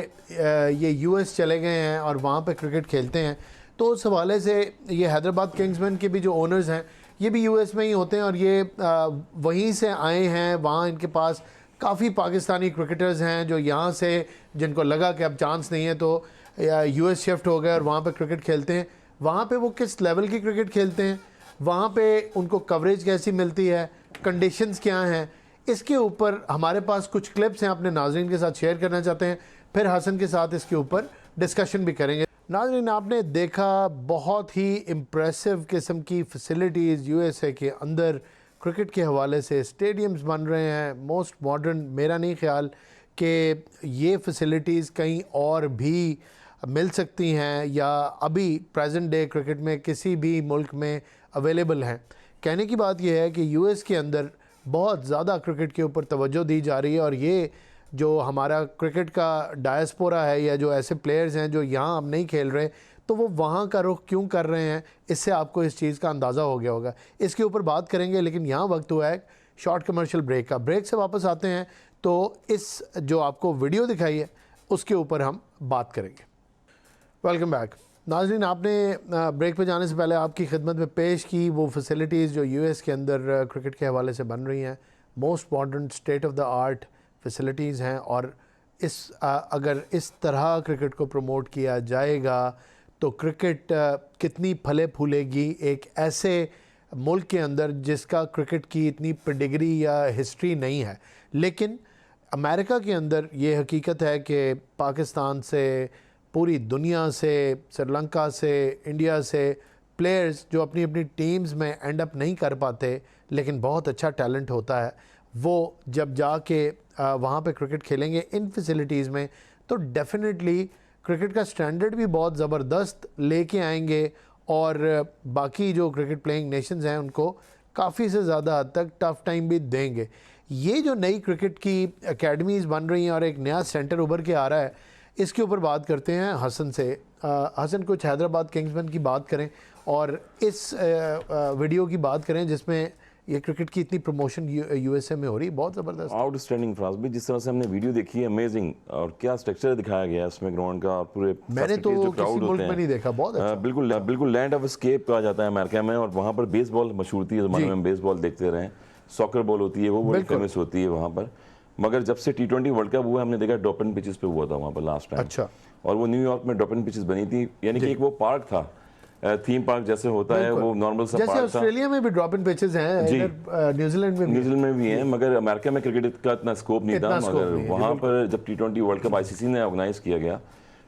ये यूएस चले गए हैं और वहाँ पे क्रिकेट खेलते हैं, तो उस हवाले से ये हैदराबाद किंग्समैन के भी जो ओनर्स हैं ये भी यूएस में ही होते हैं और ये वहीं से आए हैं, वहाँ इनके पास काफ़ी पाकिस्तानी क्रिकेटर्स हैं जो यहाँ से, जिनको लगा कि अब चांस नहीं है तो यूएस शिफ्ट हो गए और वहाँ पे क्रिकेट खेलते हैं। वहाँ पे वो किस लेवल की क्रिकेट खेलते हैं, वहाँ पे उनको कवरेज कैसी मिलती है, कंडीशंस क्या हैं, इसके ऊपर हमारे पास कुछ क्लिप्स हैं, अपने नाजरीन के साथ शेयर करना चाहते हैं, फिर हसन के साथ इसके ऊपर डिस्कशन भी करेंगे। नाजरीन, आपने देखा बहुत ही इम्प्रेसिव किस्म की फैसिलिटीज़ यूएसए के अंदर क्रिकेट के हवाले से स्टेडियम्स बन रहे हैं, मोस्ट मॉडर्न। मेरा नहीं ख्याल कि ये फैसिलिटीज़ कहीं और भी मिल सकती हैं या अभी प्रेजेंट डे क्रिकेट में किसी भी मुल्क में अवेलेबल हैं। कहने की बात यह है कि यूएस के अंदर बहुत ज़्यादा क्रिकेट के ऊपर तवज्जो दी जा रही है और ये जो हमारा क्रिकेट का डायस्पोरा है या जो ऐसे प्लेयर्स हैं जो यहाँ अब नहीं खेल रहे, तो वो वहाँ का रुख क्यों कर रहे हैं, इससे आपको इस चीज़ का अंदाज़ा हो गया होगा। इसके ऊपर बात करेंगे, लेकिन यहाँ वक्त हुआ है शॉर्ट कमर्शियल ब्रेक का। ब्रेक से वापस आते हैं तो इस जो आपको वीडियो दिखाई है उसके ऊपर हम बात करेंगे। वेलकम बैक नाज़रीन, आपने ब्रेक पे जाने से पहले आपकी खिदमत में पेश की वो फैसिलिटीज़ जो यूएस के अंदर क्रिकेट के हवाले से बन रही हैं, most modern state of the art facilities हैं। और इस अगर इस तरह क्रिकेट को प्रमोट किया जाएगा तो क्रिकेट कितनी फले फूलेगी एक ऐसे मुल्क के अंदर जिसका क्रिकेट की इतनी पेडिग्री या हिस्ट्री नहीं है। लेकिन अमेरिका के अंदर ये हकीकत है कि पाकिस्तान से, पूरी दुनिया से, श्रीलंका से, इंडिया से प्लेयर्स जो अपनी अपनी टीम्स में एंड अप नहीं कर पाते, लेकिन बहुत अच्छा टैलेंट होता है, वो जब जाके वहाँ पे क्रिकेट खेलेंगे इन फैसिलिटीज़ में, तो डेफिनेटली क्रिकेट का स्टैंडर्ड भी बहुत ज़बरदस्त लेके आएंगे और बाकी जो क्रिकेट प्लेइंग नेशंस हैं उनको काफ़ी से ज़्यादा हद तक टफ़ टाइम भी देंगे। ये जो नई क्रिकेट की एकेडमीज़ बन रही हैं और एक नया सेंटर उभर के आ रहा है, इसके ऊपर बात करते हैं हसन से। हसन, कुछ हैदराबाद किंग्समैन की बात करें और इस वीडियो की बात करें जिसमें ये क्रिकेट की इतनी प्रमोशन यूएसए में हो रही है, बहुत ज़बरदस्त, आउटस्टैंडिंग। फ्रांस भी जिस तरह से हमने वीडियो देखी है, अमेजिंग, और क्या स्ट्रक्चर दिखाया गया है इसमें ग्राउंड का, और पूरे मैंने तो किसी मुल्क में नहीं देखा, बहुत अच्छा। बिल्कुल लैंड ऑफ एस्केप कहा जाता है अमेरिका में। और वहाँ पर बेसबॉल मशहूर थी, ज़माने में हम बेसबॉल देखते रहे, सॉकर बॉल होती है वो बड़ी फेमस होती है वहाँ पर। मगर जब से T20 वर्ल्ड कप हुआ, हमने देखा ड्रॉप इन पिचेस पे हुआ था वहाँ पर लास्ट टाइम। अच्छा। और वो न्यूयॉर्क में ड्रॉप इन पिचेस बनी थी, यानी कि एक वो पार्क था, थीम पार्क जैसे होता है, वो नॉर्मल सा पार्क था। जैसे ऑस्ट्रेलिया में भी ड्रॉप इन पिचेस हैं, न्यूजीलैंड में भी हैं, मगर अमेरिका में क्रिकेट का इतना स्कोप नहीं था। मगर वहाँ पर जब T20 वर्ल्ड कप ICC ने ऑर्गेनाइज किया गया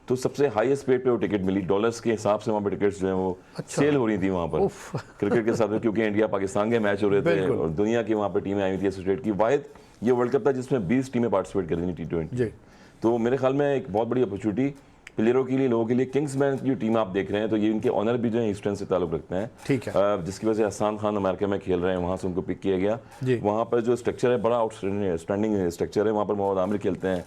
तो सबसे हाईएस्ट पेड पे वो टिकट मिली, डॉलर्स के हिसाब से वहाँ पे टिकट्स जो है वो सेल हो रही थी वहाँ पर क्रिकेट के साथ, क्योंकि इंडिया पाकिस्तान के मैच हो रहे थे और दुनिया की वहाँ पे टीमें आई हुई थी एसोसिएट की। वाहिद ये वर्ल्ड कप था जिसमें 20 टीमें पार्टिसिपेट कर रही थी T20। तो मेरे ख्याल में एक बहुत बड़ी अपॉर्चुनिटी प्लेयरों के लिए, लोगों के लिए। किंग्समैन की जो टीम आप देख रहे हैं तो ये इनके ऑनर भी जो है ईस्टर्न से ताल्लुक रखते हैं, ठीक है, जिसकी वजह से हसन खान अमेरिका में खेल रहे हैं, वहाँ से उनको पिक किया गया। वहाँ पर जो स्ट्रक्चर है बड़ा आउटस्टैंडिंग स्ट्रक्चर है। वहाँ पर मोहम्मद आमिर खेलते हैं,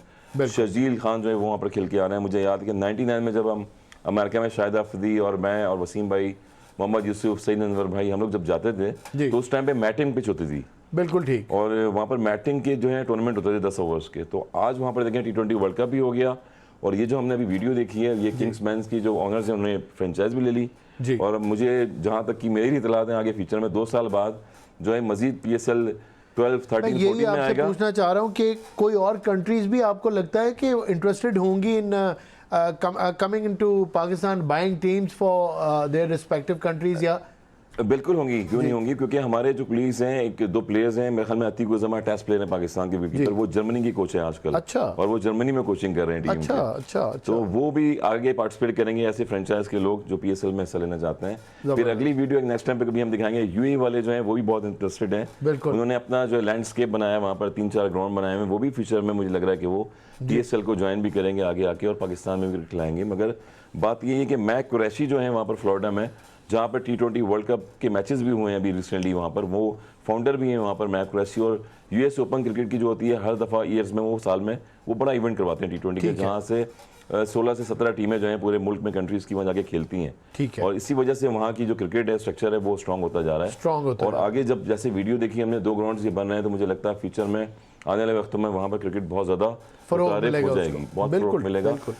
शजील खान जो है वो वहाँ पर खेल के आ रहे हैं। मुझे याद है कि 99 में जब हम अमेरिका में शाहिद अफरीदी और मैं और वसीम भाई, मोहम्मद यूसुफ, सईद अनवर भाई, हम लोग जब जाते थे तो उस टाइम पे मैटिंग पिच होती थी। बिल्कुल ठीक। और वहाँ पर मैटिंग के जो है टूर्नामेंट होते थे 10 ओवर्स के। तो आज वहाँ पर देखें T20 वर्ल्ड कप भी हो गया और ये जो हमने अभी वीडियो देखी है, ये किंग्समैन की जो ऑनर्स हैं उन्होंने फ्रेंचाइज भी ले ली। और मुझे जहाँ तक कि मेरी इतलात है, आगे फ्यूचर में 2 साल बाद जो है मजीद PSL 12, 13, 14 में आएगा। पूछना चाह रहा हूँ कि कोई और कंट्रीज भी आपको लगता है कि इंटरेस्टेड होंगी in coming into Pakistan, buying teams for their respective countries? या बिल्कुल होंगी, क्यों नहीं होंगी, क्योंकि हमारे जो कुलीग्स हैं, एक 2 प्लेयर्स हैं मेरे ख्याल में, अतीक उज़मा टेस्ट प्लेयर है पाकिस्तान के विकेट पर, वो जर्मनी की कोच है आजकल। अच्छा। और वो जर्मनी में कोचिंग कर रहे हैं टीम अच्छा, अच्छा, अच्छा। तो वो भी आगे पार्टिसिपेट करेंगे, ऐसे फ्रेंचाइज के लोग जो PSL में हिस्सा लेना चाहते हैं। फिर अगली वीडियो एक नेक्स्ट टाइम पे कभी हम दिखाएंगे। UAE वाले जो हैं वो भी बहुत इंटरेस्टेड हैं, उन्होंने अपना जो लैंडस्केप बनाया, वहाँ पर 3-4 ग्राउंड बनाए हुए, वो भी फ्यूचर में मुझे लग रहा है कि वो PSL को ज्वाइन भी करेंगे आगे आके और पाकिस्तान में भी खिलाएंगे। मगर बात ये है कि मैक कुरैशी जो है वहाँ पर फ्लोरिडा में, जहाँ पर T20 वर्ल्ड कप के मैचेस भी हुए हैं अभी रिसेंटली, वहाँ पर वो फाउंडर भी हैं वहाँ पर मैक कुरैशी। और US ओपन क्रिकेट की जो होती है हर दफ़ा ईयर्स में, वो साल में वो बड़ा इवेंट करवाते हैं T20 के, जहाँ से 16 से 17 टीमें जो हैं पूरे मुल्क में कंट्रीज़ की वहाँ जाके खेलती हैं। ठीक है। और इसी वजह से वहाँ की जो क्रिकेट है स्ट्रक्चर है वो स्ट्रॉन्ग होता जा रहा है, स्ट्रॉन्ग होता और आगे जब जैसे वीडियो देखी हमने 2 ग्राउंड्स ये बन रहे हैं, तो मुझे लगता है फ्यूचर में आने वाले वक्तों में वहाँ पर क्रिकेट बहुत ज़्यादा फरोग हो जाएगी, बहुत फरोग मिलेगा। बिल्कुल।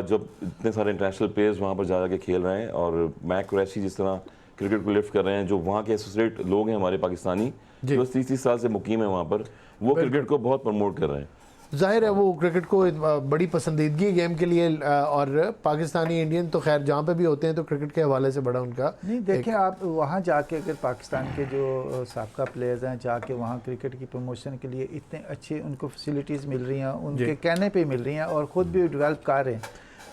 जब इतने सारे इंटरनेशनल प्लेयर्स वहाँ पर जा के खेल रहे हैं, और मैक कुरैशी जिस तरह क्रिकेट को लिफ्ट कर रहे हैं, जो वहाँ के एसोसिएट लोग हैं हमारे पाकिस्तानी जो 30 साल से मुकीम है वहाँ पर, वो क्रिकेट को बहुत प्रमोट कर रहे हैं। जाहिर है वो क्रिकेट को बड़ी पसंदीदगी गेम के लिए, और पाकिस्तानी इंडियन तो खैर जहाँ पे भी होते हैं तो क्रिकेट के हवाले से बड़ा उनका नहीं। देखें आप वहाँ जाके अगर पाकिस्तान के जो साबका प्लेयर्स हैं जाके वहाँ क्रिकेट की प्रमोशन के लिए इतने अच्छे उनको फैसिलिटीज़ मिल रही हैं, उनके कहने पे मिल रही हैं और ख़ुद भी डेवलप कर रहे हैं,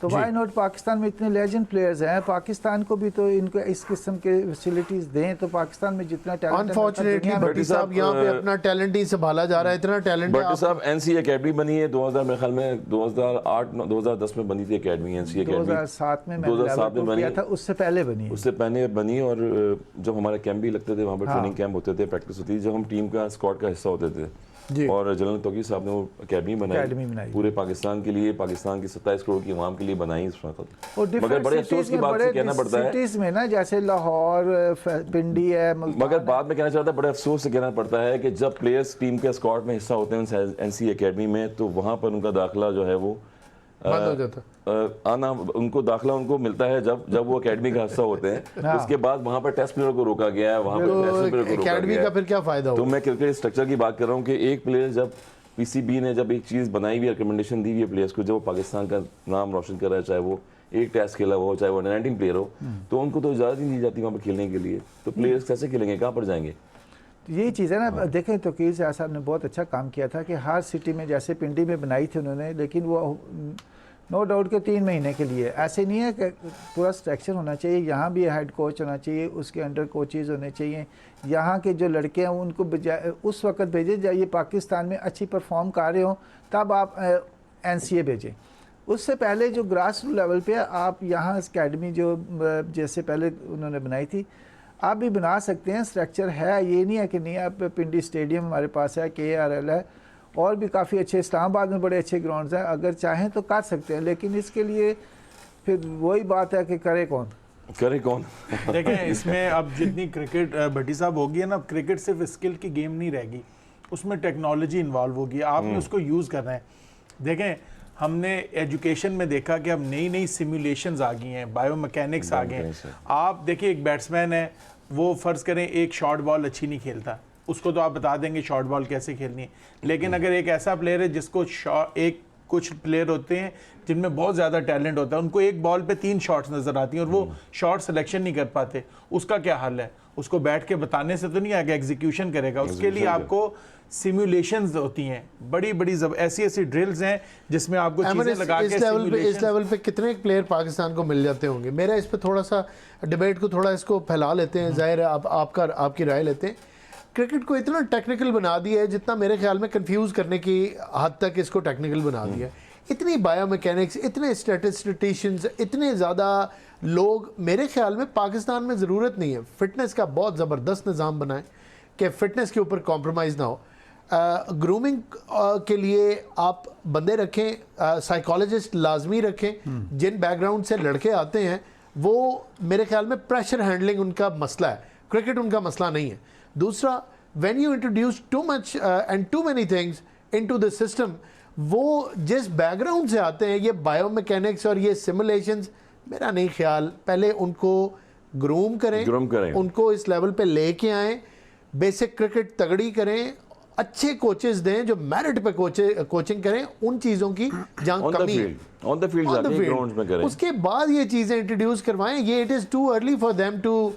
तो वाई नॉट? पाकिस्तान में इतने लेजेंड प्लेयर्स हैं, पाकिस्तान को भी तो इनको इस किस्म के फैसिलिटीज़ दें, तो पाकिस्तान में जितना टैलेंट, अनफॉर्चुनेटली भट्टी साहब यहाँ पे अपना टैलेंट ही संभाला जा रहा है, इतना टैलेंट। भट्टी साहब NCA अकेडमी बनी है 2000 मेरे ख्याल में 2008-2010 में बनी थी अकेडमी, NCA अकेडमी 2007 में 2007 में बनी था, उससे पहले बनी। और जब हमारे कैंप भी लगते थे वहाँ पर, ट्रेनिंग कैंप होते थे, प्रैक्टिस होती थी, जब हम टीम का स्क्वाड का हिस्सा होते थे, और जनरल तौकीर साहब ने वो अकेडमी बनाई पूरे पाकिस्तान के लिए, पाकिस्तान की 27 करोड़ की आवाम के लिए बनाई इस वक्त। मगर बड़े अफसोस की बात से कहना पड़ता है, सिटीज में ना जैसे लाहौर, पिंडी है, मगर बाद में कहना चाहता है, बड़े अफसोस से कहना पड़ता है कि जब प्लेयर्स टीम के स्क्वाड में हिस्सा होते हैं NCA अकेडमी में, तो वहाँ पर उनका दाखिला जो है वो बंद हो जाता आना, उनको दाखिला उनको मिलता है जब वो एकेडमी का हिस्सा होते हैं। उसके बाद वहाँ पर टेस्ट प्लेयर को रोका गया है, वहाँ पर नेशनल प्लेयर को रोका एकेडमी गया का है। फिर क्या फायदा तो मैं क्रिकेट स्ट्रक्चर की बात कर रहा हूँ कि एक प्लेयर जब PCB ने जब एक चीज़ बनाई हुई, रिकमेंडेशन दी हुई है प्लेयर्स को, जब वो पाकिस्तान का नाम रोशन कर रहा है, चाहे वो एक टेस्ट खेला हो, चाहे वो 19 प्लेयर हो, तो उनको तो इजाज़त नहीं दी जाती वहाँ पर खेलने के लिए। तो प्लेयर्स कैसे खेलेंगे, कहाँ पर जाएंगे? यही चीज़ है ना। देखें तो कीर साहब ने बहुत अच्छा काम किया था कि हर सिटी में, जैसे पिंडी में बनाई थी उन्होंने, लेकिन वो नो डाउट के 3 महीने के लिए, ऐसे नहीं है कि पूरा स्ट्रक्चर होना चाहिए। यहाँ भी हेड कोच होना चाहिए, उसके अंडर कोचेज़ होने चाहिए, यहाँ के जो लड़के हैं उनको उस वक्त भेजें जब ये पाकिस्तान में अच्छी परफॉर्म कर रहे हों, तब आप NCA भेजें। उससे पहले जो ग्रास रूट लेवल पे आप यहाँ अकेडमी जो जैसे पहले उन्होंने बनाई थी, आप भी बना सकते हैं, स्ट्रक्चर है, ये नहीं है कि नहीं। आप पिंडी स्टेडियम हमारे पास है, KRL है, और भी काफ़ी अच्छे, इस्लामाबाद में बड़े अच्छे ग्राउंड्स हैं, अगर चाहें तो कर सकते हैं, लेकिन इसके लिए फिर वही बात है कि करे कौन। देखें इसमें अब जितनी क्रिकेट भट्टी साहब होगी है ना, क्रिकेट सिर्फ स्किल की गेम नहीं रहेगी, उसमें टेक्नोलॉजी इन्वॉल्व होगी, आपने उसको यूज़ करना है। देखें हमने एजुकेशन में देखा कि अब नई नई सिमुलेशंस आ गई हैं, बायोमैकेनिक्स आ गए हैं। आप देखिए एक बैट्समैन है, वो फ़र्ज़ करें एक शॉर्ट बॉल अच्छी नहीं खेलता, उसको तो आप बता देंगे शॉर्ट बॉल कैसे खेलनी है, लेकिन अगर एक ऐसा प्लेयर है जिसको एक कुछ प्लेयर होते हैं जिनमें बहुत ज़्यादा टैलेंट होता है, उनको एक बॉल पे 3 शॉट्स नज़र आती हैं और वो शॉट सिलेक्शन नहीं कर पाते। उसका क्या हल है? उसको बैठ के बताने से तो नहीं आएगा, एग्जीक्यूशन करेगा। उसके लिए आपको सिमुलेशंस होती हैं, बड़ी बड़ी ऐसी ड्रिल्स हैं जिसमें आपको चीजें लगा के इस लेवल पे कितने प्लेयर पाकिस्तान को मिल जाते होंगे? मेरा इस पे थोड़ा सा डिबेट को थोड़ा इसको फैला लेते हैं, जाहिर है आपकी राय लेते हैं। क्रिकेट को इतना टेक्निकल बना दिया है जितना मेरे ख्याल में कंफ्यूज करने की हद तक इसको टेक्निकल बना दिया है। इतनी बायोमैकेनिक्स, इतने स्टैटिस्टिशियंस, इतने ज़्यादा लोग, मेरे ख्याल में पाकिस्तान में ज़रूरत नहीं है। फिटनेस का बहुत ज़बरदस्त निज़ाम बनाएं कि फ़िटनेस के ऊपर कॉम्प्रोमाइज़ ना हो। ग्रूमिंग के लिए आप बंदे रखें, साइकोलॉजिस्ट लाजमी रखें। जिन बैकग्राउंड से लड़के आते हैं वो मेरे ख्याल में प्रेशर हैंडलिंग उनका मसला है, क्रिकेट उनका मसला नहीं है। दूसरा, when you introduce too much and too many things into the system, वो जिस बैकग्राउंड से आते हैं, ये बायोमैकेनिक्स और ये सिमुलेशंस, मेरा नहीं ख्याल, पहले उनको ग्रूम करें, उनको इस लेवल पे लेके आएँ, बेसिक क्रिकेट तगड़ी करें, अच्छे कोचेस दें जो मेरिट पे कोचिंग करें उन चीज़ों की जहाँ कमी है, ऑन द फील्ड, उसके बाद ये चीज़ें इंट्रोड्यूस करवाएं। ये it is too early for them to,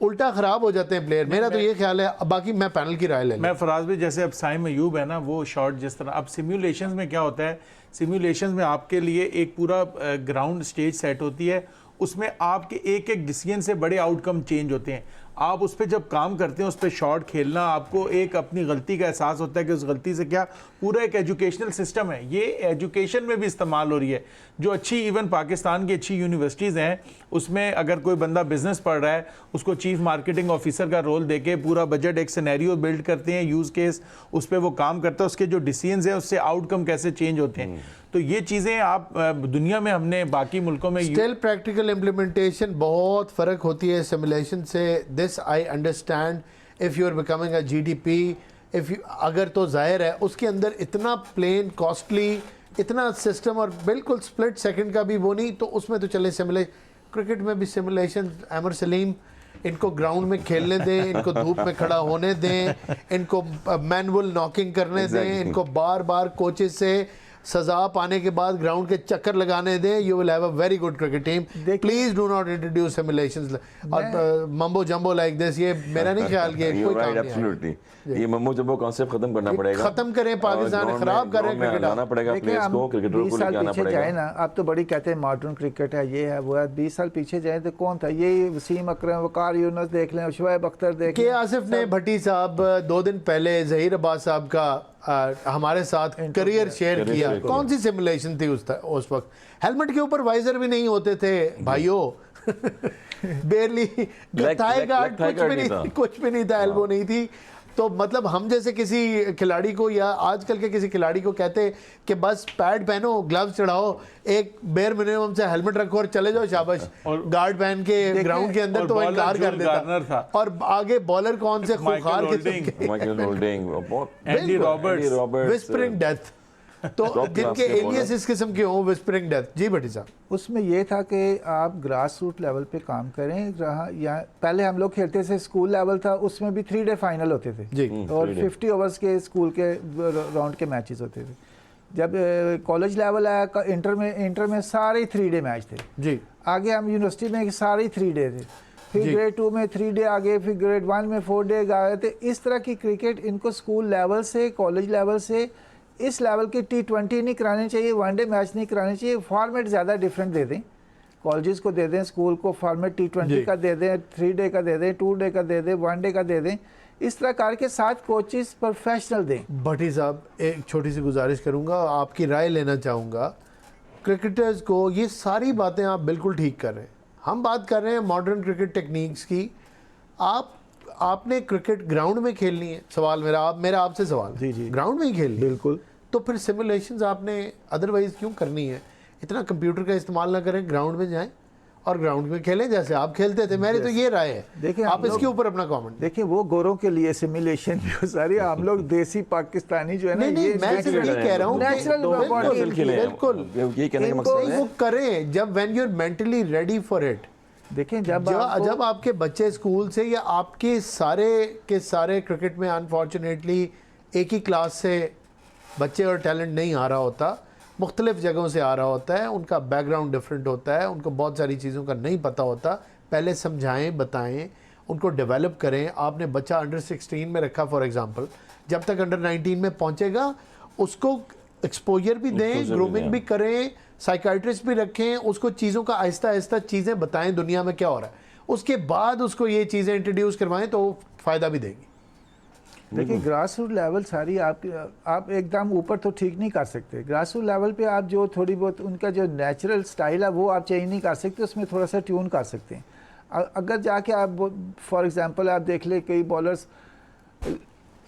उल्टा ख़राब हो जाते हैं प्लेयर। मेरा तो ये ख्याल है। बाकी मैं पैनल की राय ले, मैं फराज भी, जैसे अब साइम अयूब है ना, वो शॉट जिस तरह, अब सिमुलेशंस में क्या होता है, सिमुलेशंस में आपके लिए एक पूरा ग्राउंड स्टेज सेट होती है, उसमें आपके एक एक डिसीजन से बड़े आउटकम चेंज होते हैं। आप उस पर जब काम करते हैं, उस पर शॉट खेलना, आपको एक अपनी गलती का एहसास होता है कि उस गलती से क्या, पूरा एक एजुकेशनल सिस्टम है, ये एजुकेशन में भी इस्तेमाल हो रही है। जो अच्छी, इवन पाकिस्तान की अच्छी यूनिवर्सिटीज़ हैं, उसमें अगर कोई बंदा बिजनेस पढ़ रहा है, उसको चीफ मार्केटिंग ऑफिसर का रोल देके पूरा बजट, एक सिनेरियो बिल्ड करते हैं, यूज़ केस, उस पर वो काम करता है, उसके जो डिसीजंस हैं उससे आउटकम कैसे चेंज होते हैं। तो ये चीज़ें आप दुनिया में, हमने बाकी मुल्कों में स्टिल प्रैक्टिकल इम्प्लीमेंटेशन बहुत फ़र्क होती है सिमुलेशन से। This I understand. If you are becoming a GDP, if you, अगर तो जाहिर है उसके अंदर इतना प्लेन कॉस्टली, इतना सिस्टम और बिल्कुल स्प्लिट सेकंड का भी वो नहीं, तो उसमें तो चले सिमुलेशन। क्रिकेट में भी सिमुलेशन, अमर सलीम, इनको ग्राउंड में खेलने दें, इनको धूप में खड़ा होने दें, इनको मैनुअल नॉकिंग करने दें, इनको बार बार कोचेस से सजा पाने के बाद ग्राउंड के चक्कर लगाने दें। You will have a very good cricket team. Please do not introduce simulations और मम्बो जंबो लाइक दिस। ये मेरा नहीं ख्याल कि कोई काम नहीं है। ये मम्बो जंबो कॉन्सेप्ट खत्म करना पड़ेगा, खत्म करें। पाकिस्तान खराब कर रहे हैं क्रिकेट, आना पड़ेगा प्लेयर्स को, क्रिकेटरों को लेके आना पड़ेगा। जाए ना, आप तो बड़ी कहते हैं मॉडर्न क्रिकेट है, ये है वो है। 20 साल पीछे जाए तो कौन था? ये वसीम अकरम, वकार यूनुस देख लें, शुएब अख्तर देख लें। के आसिफ ने भट्टी साहब 2 दिन पहले जहीर अब्बास साहब का हमारे साथ करियर शेयर किया। कौन सी सिमुलेशन थी उस वक्त? हेलमेट के ऊपर वाइजर भी नहीं होते थे भाइयों। बेरली थाई गार्ड कुछ भी नहीं था, एल्बो नहीं थी। तो मतलब हम जैसे किसी खिलाड़ी को या आजकल के किसी खिलाड़ी को कहते कि बस पैड पहनो, ग्लव्स चढ़ाओ, एक बेयर मिनिमम से हेलमेट रखो और चले जाओ, शाबाश, गार्ड पहन के ग्राउंड के अंदर, तो इनकार कर देता। और आगे बॉलर कौन से खूंखार एंडी रॉबर्ट्स, विस्परिंग डेथ, तो जिनके एलियस इस किस्म के हों, विस्परिंग डेथ। जी भट्टी साहब, उसमें ये था कि आप ग्रास रूट लेवल पे काम करें। या पहले हम लोग खेलते थे, स्कूल लेवल था, उसमें भी 3 डे फाइनल होते थे जी, और 50 ओवर्स के स्कूल के राउंड के मैचेस होते थे। जब कॉलेज लेवल आया, इंटर में सारे 3 डे मैच थे जी। आगे हम यूनिवर्सिटी में सारे 3 डे थे, फिर ग्रेड 2 में 3 डे आगे, फिर ग्रेड 1 में 4 डे आए थे। इस तरह की क्रिकेट इनको स्कूल लेवल से, कॉलेज लेवल से, इस लेवल की T20 नहीं करानी चाहिए, 1 डे मैच नहीं करानी चाहिए। फॉर्मेट ज़्यादा डिफरेंट दे दें, कॉलेजेस को दे दें, स्कूल को फॉर्मेट T20 का दे दें, 3 डे का दे दें, 2 डे का दे दें, 1 डे का दे दें। इस तरह करके 7 कोचेस प्रोफेशनल दें। भट्टी साहब, एक छोटी सी गुजारिश करूंगा, आपकी राय लेना चाहूँगा। क्रिकेटर्स को ये सारी बातें आप बिल्कुल ठीक कर रहे हैं, हम बात कर रहे हैं मॉडर्न क्रिकेट टेक्निक्स की। आपने क्रिकेट ग्राउंड में खेलनी है, सवाल मेरा आपसे सवाल, जी जी, ग्राउंड में ही खेलनी है, बिल्कुल। तो फिर सिमुलेशंस आपने अदरवाइज क्यों करनी है? इतना कंप्यूटर का इस्तेमाल ना करें, ग्राउंड में जाएं और ग्राउंड में खेलें जैसे आप खेलते थे। मेरी तो ये राय है। देखिए, आप इसके ऊपर अपना कमेंट। देखिए, वो गोरों के लिए सिमुलेशन भी सारी, हम लोग देसी पाकिस्तानी जो है ना, नहीं, मैं सिर्फ ये कह रहा हूँ बिल्कुल ये कहने का मकसद है वो करें जब when you are mentally ready for it. देखें, जब आपके बच्चे स्कूल से या आपके सारे के सारे क्रिकेट में अनफॉर्चुनेटली एक ही क्लास से बच्चे और टैलेंट नहीं आ रहा होता, मुख्तलिफ जगहों से आ रहा होता है, उनका बैकग्राउंड डिफरेंट होता है, उनको बहुत सारी चीज़ों का नहीं पता होता। पहले समझाएं, बताएं, उनको डेवलप करें। आपने बच्चा अंडर 16 में रखा फॉर एग्जांपल, जब तक अंडर 19 में पहुंचेगा उसको एक्सपोजर भी दें, ग्रूमिंग भी करें, साइकाइट्रिस्ट भी रखें, उसको चीज़ों का आहिस्ता आहिस्ता चीज़ें बताएं दुनिया में क्या हो रहा है, उसके बाद उसको ये चीज़ें इंट्रोड्यूस करवाएं तो वो फ़ायदा भी देगी। देखिए ग्रास रूट लेवल सारी आप एकदम ऊपर तो ठीक नहीं कर सकते। ग्रास रूट लेवल पे आप जो थोड़ी बहुत उनका जो नेचुरल स्टाइल है वो आप चेंज नहीं कर सकते, उसमें थोड़ा सा ट्यून कर सकते हैं। अगर जाके आप फॉर एग्जांपल आप देख ले कई बॉलर्स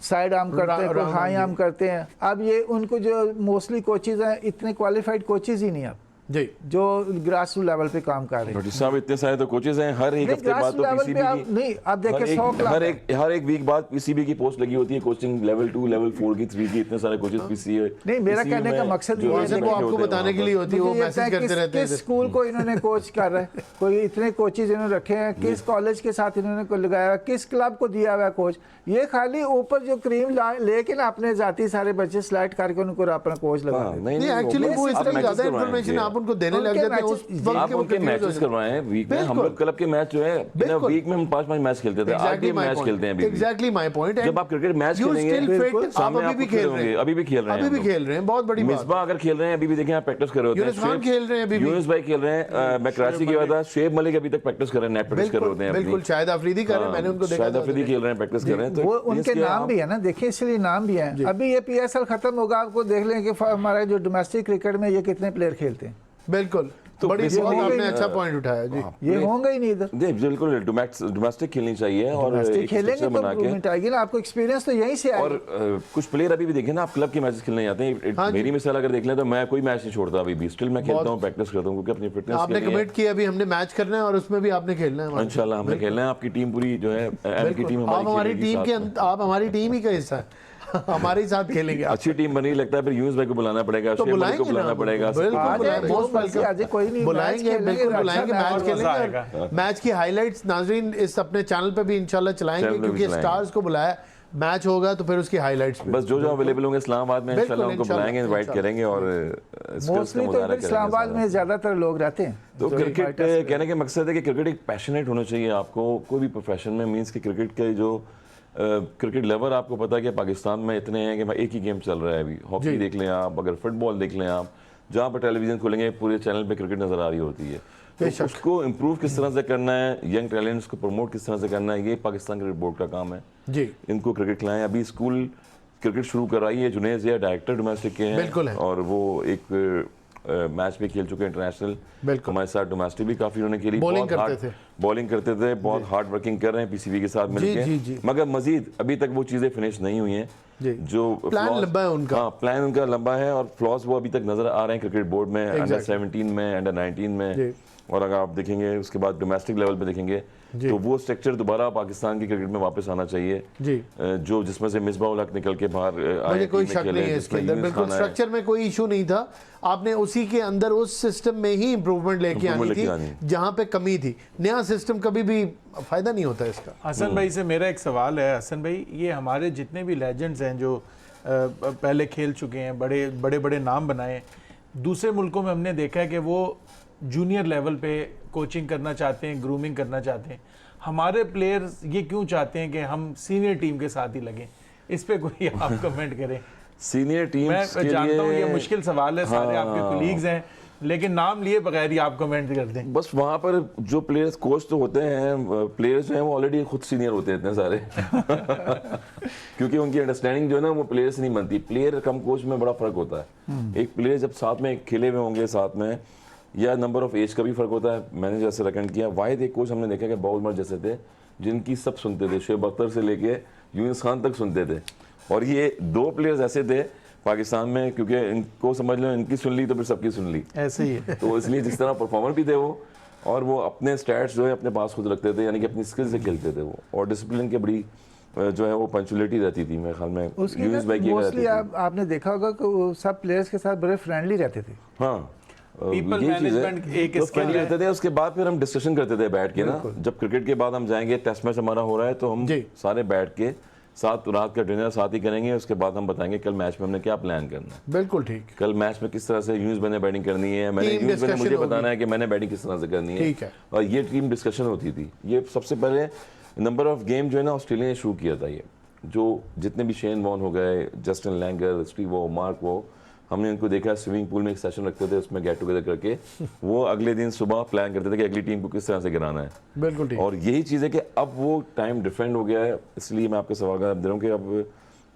साइड आर्म करते हैं, कोई हाई आर्म करते हैं। अब ये उनको जो मोस्टली कोचेज हैं इतने क्वालिफाइड कोचेज ही नहीं अब जी जो ग्रास रूट लेवल पे काम कर रहे हैं। साहब इतने सारे तो कोचेज हैं, हर एक हफ्ते बाद तो पीसीबी की नहीं आप देखिए 100 हर एक वीक बाद पीसीबी की पोस्ट लगी होती है, कोचिंग लेवल 2 लेवल 4 की 3 की, इतने सारे कोचेज पीसी है। नहीं मेरा कहने का मकसद ये है वो आपको बताने के लिए होती है, वो मैसेज करते रहते हैं किस स्कूल को इन्होंने कोच कर रहा है, कोई इतने कोचेज इन्होंने रखे हैं, किस कॉलेज के साथ इन्होंने को लगाया है, किस क्लब को दिया हुआ है कोच। ये खाली ऊपर जो क्रीम लेकिन अपने जाती सारे बच्चे सिलेक्ट करके उनको अपना कोच लगा नहीं एक्चुअली वो इस तरह ज़्यादा इन्फॉर्मेशन आप उनको देने लग जाते हैं उस वक्त आप उनके मैचेस करवाए हैं वीक में। हम लोग क्लब के मैच जो है वीक में हम 5-5 मैच खेलते थे, आज भी मैच खेलते हैं अभी। Exactly my point. जब आप क्रिकेट मैच खेलेंगे आप अभी भी खेल रहे हैं, अभी भी खेल रहे हैं, बहुत बड़ी बात। मिसबा अगर खेल रहे हैं अभी भी देखें आप प्रैक्टिस कर रहे होते हैं, यूनुस खान खेल रहे हैं अभी भी, यूनुस भाई खेल रहे हैं, मैं कराची गया था, शुएब मलिक अभी तक प्रैक्टिस कर रहे हैं, नेट प्रैक्टिस कर रहे होते हैं। बिल्कुल शाहिद अफरीदी कर रहे हैं, मैंने उनको देखा, शाहिद अफरीदी खेल रहे हैं, प्रैक्टिस कर रहे हैं, वो उनके नाम भी है ना, देखिए इसलिए नाम भी है। अभी ये पीएसएल खत्म होगा, आपको देख लें कि हमारा जो डोमेस्टिक क्रिकेट में ये कितने प्लेयर खेलते हैं। बिल्कुल तो बड़ी बहुत आपने अच्छा पॉइंट उठाया जी। ये होंगे ही नहीं इधर। नहीं बिल्कुल डोमेस्टिक खेलनी चाहिए और एक खेलेंगे स्ट्रक्चर तो बना के। इम्प्रूवमेंट आएगी ना, आपको एक्सपीरियंस तो यहीं से आएगा। और कुछ प्लेयर अभी भी देखें ना, आप क्लब के मैचेस खेलने जाते हैं, मेरी मिसाल अगर देख लें तो मैं कोई मैच नहीं छोड़ता, अभी भी स्टिल मैं खेलता हूँ, प्रैक्टिस करता हूँ, क्योंकि अपनी फिटनेस आपने कमिट किया अभी हमने मैच करना है और उसमें भी आपने खेलना है इंशाल्लाह हमने खेलना है। आपकी टीम पूरी जो है एम की टीम आप हमारी टीम के आप हमारी टीम ही का हिस्सा है, हमारे ही साथ खेलेंगे। अच्छी टीम बनी, लगता है फिर यूनुस भाई को बुलाना पड़ेगा, तो शुएब मलिक को बुलाना पड़ेगा, बुलाएंगे, बिल्कुल बुलाएंगे, मैच खेलेंगे। मैच की हाइलाइट्स नाजरीन इस अपने चैनल पे भी इंशाल्लाह चलाएंगे, क्योंकि स्टार्स को बुलाया, मैच होगा तो फिर उसकी हाइलाइट्स बस जो अवेलेबल होंगे इस्लामाबाद में इंशाल्लाह उनको बुलाएंगे, इनवाइट करेंगे और मोस्टली तो इस्लामाबाद में ज्यादातर लोग रहते हैं। तो क्रिकेट कहने का मकसद है कि क्रिकेट एक पैशनेट होना चाहिए आपको, कोई भी प्रोफेशन में, मींस कि क्रिकेट के जो क्रिकेट लेवल आपको पता है कि पाकिस्तान में इतने हैं कि भाई एक ही गेम चल रहा है अभी, हॉकी देख लें आप, अगर फुटबॉल देख लें आप, जहाँ पर टेलीविजन खोलेंगे पूरे चैनल पे क्रिकेट नज़र आ रही होती है। तो उसको इम्प्रूव किस तरह से करना है, यंग टैलेंट्स को प्रमोट किस तरह से करना है, ये पाकिस्तान क्रिकेट बोर्ड का काम है जी। इनको क्रिकेट खिलाएं। अभी स्कूल क्रिकेट शुरू कर रही है, जुनैद ज़िया डायरेक्टर डोमेस्टिक के हैं और वो एक मैच भी खेल चुके हैं इंटरनेशनल, हमारे साथ डोमेस्टिक भी काफी उन्होंने खेली, बॉलिंग करते थे, बहुत हार्ड वर्किंग कर रहे हैं पीसीबी के साथ मिलकर, मगर मजीद अभी तक वो चीजें फिनिश नहीं हुई हैं जो प्लान लंबा है उनका। हाँ प्लान उनका लंबा है और फ्लॉस वो अभी तक नजर आ रहे हैं क्रिकेट बोर्ड में, अंडर 17 में, अंडर 19 में, और अगर आप देखेंगे उसके बाद डोमेस्टिक लेवल पे देखेंगे तो वो स्ट्रक्चर दोबारा पाकिस्तान की क्रिकेट में वापस आना चाहिए जी, जो जिसमें से मिसबाह उल हक निकल के बाहर मुझे कोई शक नहीं है इसके अंदर, बिल्कुल स्ट्रक्चर में कोई इशू नहीं था, आपने उसी के अंदर उस सिस्टम में ही इंप्रूवमेंट लेके आनी थी जहां पे कमी थी। नया सिस्टम कभी भी फायदा नहीं होता इसका। हसन भाई से मेरा एक सवाल है, हसन भाई ये हमारे जितने भी लेजेंड्स हैं जो पहले खेल चुके हैं, बड़े बड़े नाम बनाए, दूसरे मुल्कों में हमने देखा है कि वो जूनियर लेवल पे कोचिंग करना चाहते हैं, ग्रूमिंग करना चाहते हैं। हमारे प्लेयर्स ये क्यों चाहते हैं कि हम सीनियर टीम के साथ ही लगें? इस पे कोई आप कमेंट करें। सीनियर टीम मैं जानता हूँ ये मुश्किल सवाल है, सारे आपके कोलीग्स हैं, लेकिन नाम लिए बगैर ही आप कमेंट कर दें। बस वहाँ पर जो प्लेयर्स कोच तो होते हैं, प्लेयर्स जो हैं वो ऑलरेडी खुद सीनियर होते हैं इतने सारे क्योंकि उनकी अंडरस्टैंडिंग जो है ना वो प्लेयर से नहीं बनती। प्लेयर कम कोच में बड़ा फर्क होता है। एक प्लेयर जब साथ में खेले हुए होंगे साथ में, या नंबर ऑफ एज का भी फर्क होता है। मैंने जैसे रेकमेंड किया, वाहिद एक कोच हमने देखा कि बाउल उमर जैसे थे जिनकी सब सुनते थे, शुएब अख्तर से लेके यूनुस खान तक सुनते थे, और ये दो प्लेयर्स ऐसे थे पाकिस्तान में, क्योंकि इनको समझ लो इनकी सुन ली तो फिर सबकी सुन ली, ऐसे ही है। तो इसलिए जिस तरह परफॉर्मर भी थे वो, और वो अपने स्टैट्स जो है अपने पास खुद रखते थे, यानी कि अपनी स्किल से खेलते थे वो, और डिसिप्लिन की बड़ी जो है वो पंचुअलिटी रहती थी मेरे ख्याल में यूनुस भाई की रहती थी। आपने देखा होगा कि वो सब प्लेयर्स के साथ बड़े फ्रेंडली रहते थे। हाँ पीपल मैनेजमेंट एक स्किल रहते थे। उसके बाद फिर हम डिस्कशन करते थे बैठ के ना, जब क्रिकेट के बाद हम जाएंगे, टेस्ट मैच हमारा हो रहा है तो हम सारे बैठ के साथ रात का डिनर साथ ही करेंगे, उसके बाद हम बताएंगे कल मैच में हमने क्या प्लान करना है, बिल्कुल ठीक, कल मैच में किस तरह से यूज मैंने बैटिंग करनी है, मैंने Team यूज मैंने मुझे discussion बताना होगी। है कि मैंने बैटिंग किस तरह से करनी ठीक है। और ये टीम डिस्कशन होती थी। ये सबसे पहले नंबर ऑफ गेम जो है ना ऑस्ट्रेलिया ने शुरू किया था, ये जो जितने भी शेन वॉन हो गए, जस्टिन लैंगर, स्टीव वो, मार्क वो, हमने उनको देखा स्विमिंग पूल में एक सेशन रखते थे, उसमें गेट टुगेदर करके वो अगले दिन सुबह प्लान करते थे कि अगली टीम को किस तरह से गिराना है। बिल्कुल ठीक। और यही चीज़ है कि अब वो टाइम डिफरेंट हो गया है, इसलिए मैं आपके सवाल का जवाब दे रहा हूँ कि अब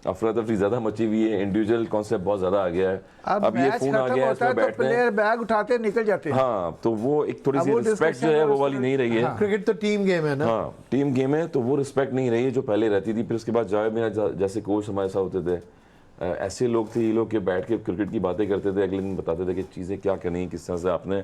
अफरा तफरी ज़्यादा मची हुई है, इंडिविजुअल कॉन्सेप्ट बहुत ज़्यादा आ गया है। अब ये मैच फोन आ खत्म गया है, होता है इसमें तो बैठते हैं। प्लेयर बैग उठाते निकल जाते हैं। हाँ, तो वो एक थोड़ी अब सी वो रिस्पेक्ट जो discussion है और वो उस वाली तरह- नहीं रही है। क्रिकेट तो टीम गेम है ना। हाँ, टीम गेम है तो वो रिस्पेक्ट नहीं रही है जो पहले रहती थी। फिर उसके बाद जावेद मियां जैसे कोच हमारे साथ होते थे, ऐसे लोग थे ये लोग के बैठ के क्रिकेट की बातें करते थे, अगले दिन बताते थे कि चीज़ें क्या करनी है, किस तरह से आपने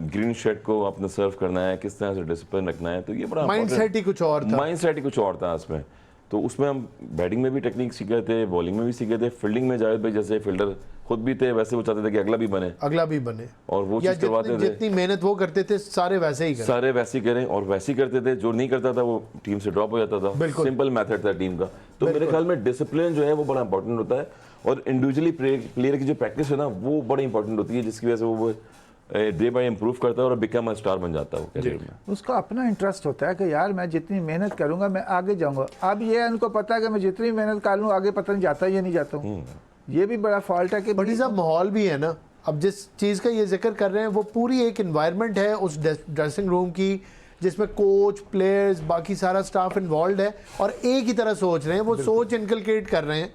ग्रीन शर्ट को आपने सर्व करना है, किस तरह से डिसिप्लिन रखना है। तो ये बड़ा माइंडसेट ही कुछ और था। माइंडसेट ही कुछ और था इसमें। तो उसमें हम बैटिंग में भी टेक्निक सीखे थे, बॉलिंग में भी सीखे थे, फील्डिंग में जावेद भाई जैसे फील्डर खुद भी थे वैसे वो चाहते थे कि अगला भी बने अगला भी बने, और वो या चीज़ करवाते थे। जितनी मेहनत वो करते थे सारे वैसे ही करें। सारे वैसे ही करें और वैसे ही करते थे, जो नहीं करता था वो टीम से ड्रॉप हो जाता था। बिल्कुल। सिंपल मेथड था टीम का। तो मेरे ख्याल में डिसिप्लिन जो है वो बड़ा इंपॉर्टेंट होता है और इंडिविजुअली प्लेयर की जो प्रैक्टिस है ना वो बड़ी इंपॉर्टेंट होती है, जिसकी वजह से वो डे बाय इम्प्रूव करता है और बिकम अ स्टार बन जाता है वो करियर में। उसका अपना इंटरेस्ट होता है कि यार मैं जितनी मेहनत करूंगा मैं आगे जाऊंगा। अब ये उनको पता है कि मैं जितनी मेहनत कर लूँ आगे पता नहीं जाता या नहीं जाता हूँ। ये भी बड़ा फॉल्ट है कि बट साहब माहौल भी है ना। अब जिस चीज़ का ये जिक्र कर रहे हैं वो पूरी एक इन्वायरमेंट है उस ड्रेसिंग रूम की, जिसमें कोच, प्लेयर्स, बाकी सारा स्टाफ इन्वॉल्व है और एक ही तरह सोच रहे हैं। वो सोच इनकलकेट कर रहे हैं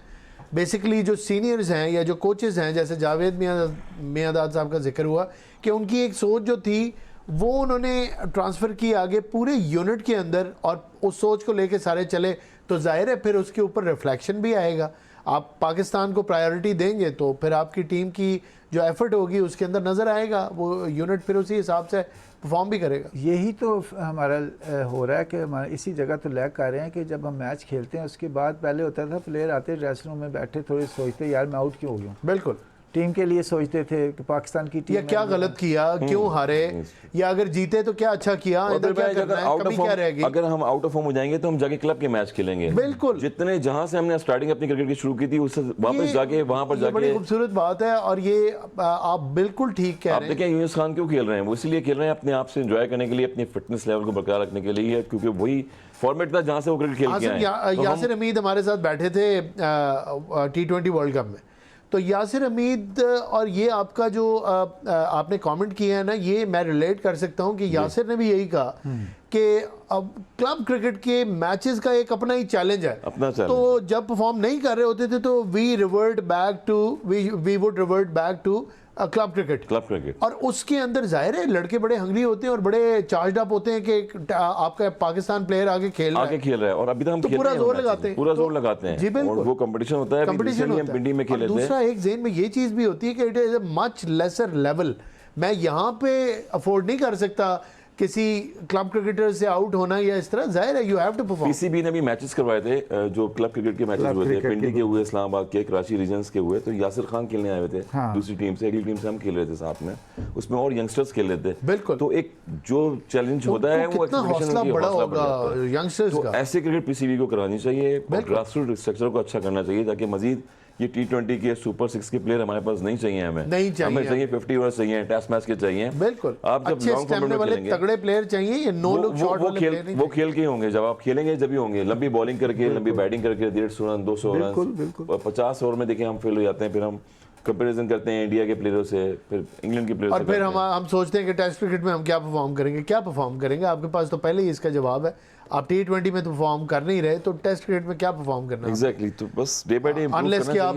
बेसिकली जो सीनियर्स हैं या जो कोचेज़ हैं, जैसे जावेद मियांदाद साहब का जिक्र हुआ कि उनकी एक सोच जो थी वो उन्होंने ट्रांसफ़र की आगे पूरे यूनिट के अंदर और उस सोच को लेके सारे चले, तो जाहिर है फिर उसके ऊपर रिफ्लेक्शन भी आएगा। आप पाकिस्तान को प्रायोरिटी देंगे तो फिर आपकी टीम की जो एफर्ट होगी उसके अंदर नज़र आएगा, वो यूनिट फिर उसी हिसाब से परफॉर्म भी करेगा। यही तो हमारा हो रहा है कि हमारा इसी जगह तो लैग कर रहे हैं कि जब हम मैच खेलते हैं उसके बाद पहले होता था प्लेयर आते ड्रेसिंग रूम में बैठे थोड़ी सोचते यार मैं आउट क्यों हो गया, बिल्कुल टीम के लिए सोचते थे कि पाकिस्तान की टीम या क्या गलत किया, क्यों हारे, या अगर जीते तो क्या अच्छा किया, इधर क्या करना है, कमी क्या रहेगी। अगर हम आउट ऑफ फॉर्म हो जाएंगे तो हम जाके क्लब के मैच खेलेंगे। बिल्कुल। जितने जहां से हमने स्टार्टिंग अपनी क्रिकेट की शुरू की थी उससे वापस जाके वहां पर ये बड़ी जाके खूबसूरत बात है और ये आप बिल्कुल ठीक कह आप रहे हैं। देखें यूनुस खान क्यों खेल रहे हैं, वो इसलिए खेल रहे हैं अपने आप से एंजॉय करने के लिए, अपनी फिटनेस लेवल को बरकरार रखने के लिए, क्योंकि वही फॉर्मेट था जहां से वो क्रिकेट खेल के आए। यासिर हमीद हमारे साथ बैठे थे T20 वर्ल्ड कप में, तो यासिर हमीद और ये आपका जो आपने कमेंट किया है ना, ये मैं रिलेट कर सकता हूँ कि यासिर ने भी यही कहा कि अब क्लब क्रिकेट के मैचेस का एक अपना ही चैलेंज है। अपना चैलेंज। तो जब परफॉर्म नहीं कर रहे होते थे तो we would revert back to club cricket. और उसके अंदर जाहिर है लड़के बड़े हंगरी होते हैं और बड़े चार्ज अप होते हैं कि आपका पाकिस्तान प्लेयर आगे खेल रहा है और अभी तक हम तो खेल पूरा रहे हैं, जोर लगाते हैं, पूरा जोर लगाते हैं जी बिल्कुल। और वो कंपटीशन होता है, कंपटीशन हम पिंडी में खेले थे। दूसरा एक जेन में ये चीज़ भी होती है कि it is a much laser level. मैं यहाँ पे अफोर्ड नहीं कर सकता किसी क्लब क्रिकेटर से आउट होना या इस तरह, जाहिर है you have to perform. PCB ने भी मैचेस करवाए थे, जो क्लब क्रिकेट के मैचेस हुए थे, पिंडी के हुए, इस्लामाबाद के, कराची रीजन्स के हुए, तो यासिर खान खेलने आए हुए थे दूसरी टीम से, अगली टीम से हम खेल रहे थे साथ में, उसमें और यंगस्टर्स खेल रहे थे। बिल्कुल। तो एक जो चैलेंज होता है वो कितना हौसला बड़ा होगा यंगस्टर्स का। ऐसे क्रिकेट पीसीबी को करानी चाहिए, ग्रासरूट स्ट्रक्चर को अच्छा करना चाहिए ताकि मजीद ये T20 के सुपर 6 के प्लेयर हमारे पास नहीं चाहिए, हमें चाहिए 50 ओवर चाहिए, टेस्ट मैच के चाहिए। बिल्कुल। आप जब लॉन्ग फॉर्मेट में खेलेंगे तगड़े प्लेयर चाहिए, ये नो लुक शॉट वाले प्लेयर नहीं। वो खेल के होंगे, जब आप खेलेंगे जब ही होंगे, लंबी बॉलिंग करके, लंबी बैटिंग करके 150 रन 200 रन 50 ओवर में देखिए हम फेल हो जाते हैं, फिर हम कंपैरिजन करते हैं इंडिया के प्लेयरों से, फिर इंग्लैंड के प्लेयरों से, और फिर हम सोचते हैं कि टेस्ट क्रिकेट में हम क्या परफॉर्म करेंगे। आपके पास तो पहले ही इसका जवाब है, आप T20 में तो परफॉर्म कर नहीं रहे, तो टेस्ट क्रिकेट में क्या परफॉर्म करना है। एग्जैक्टली। तो बस डे बाय डे अनलेस कि आप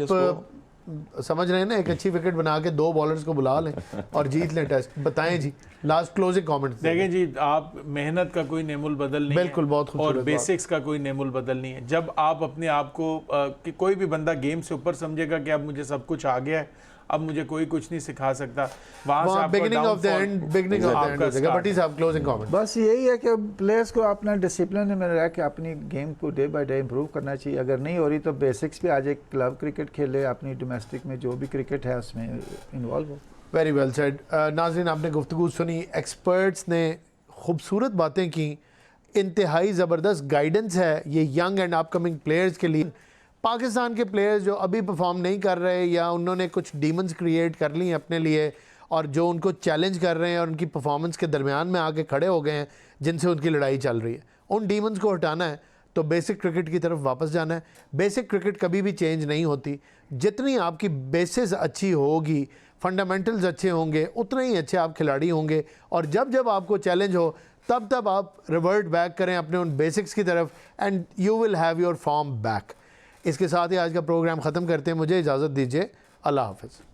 समझ रहे हैं ना, एक अच्छी विकेट बना के 2 बॉलर्स को बुला लें और जीत लें टेस्ट। बताएं जी, लास्ट क्लोजिंग कमेंट। देखें जी, आप मेहनत का कोई नेमुल बदल नहीं बिल्कुल, बहुत है और बेसिक्स का कोई नेमुल बदल नहीं है। जब आप अपने आप को कि कोई भी बंदा गेम से ऊपर समझेगा कि अब मुझे सब कुछ आ गया है, अब मुझे कोई कुछ नहीं सिखा सकता, वहां से बिगिनिंग ऑफ द एंड हो जाएगा। बटी साहब क्लोजिंग कमेंट। बस यही है कि प्लेयर्स को अपना डिसिप्लिन में रह के अपनी गेम को डे बाय डे इम्प्रूव करना चाहिए। अगर नहीं हो रही तो बेसिक्स पे आज एक क्लब क्रिकेट खेले, अपनी डोमेस्टिक में जो भी क्रिकेट है उसमें इन्वॉल्व हो। Very well said. नाज़रीन, आपने गुफ्तगू सुनी, एक्सपर्ट्स ने खूबसूरत बातें की। इंतहाई ज़बरदस्त गाइडेंस है ये यंग एंड अपकमिंग प्लेयर्स के लिए। पाकिस्तान के प्लेयर्स जो अभी परफॉर्म नहीं कर रहे या उन्होंने कुछ डीमंस क्रिएट कर ली अपने लिए और जो उनको चैलेंज कर रहे हैं और उनकी परफॉर्मेंस के दरमियान में आके खड़े हो गए हैं जिनसे उनकी लड़ाई चल रही है, उन डीमंस को हटाना है तो बेसिक क्रिकेट की तरफ वापस जाना है। बेसिक क्रिकेट कभी भी चेंज नहीं होती, जितनी आपकी बेसिस अच्छी होगी, फंडामेंटल्स अच्छे होंगे, उतने ही अच्छे आप खिलाड़ी होंगे। और जब जब आपको चैलेंज हो तब तब आप रिवर्ट बैक करें अपने उन बेसिक्स की तरफ and you will have your form back. इसके साथ ही आज का प्रोग्राम ख़त्म करते हैं, मुझे इजाज़त दीजिए, अल्लाह हाफ़िज़।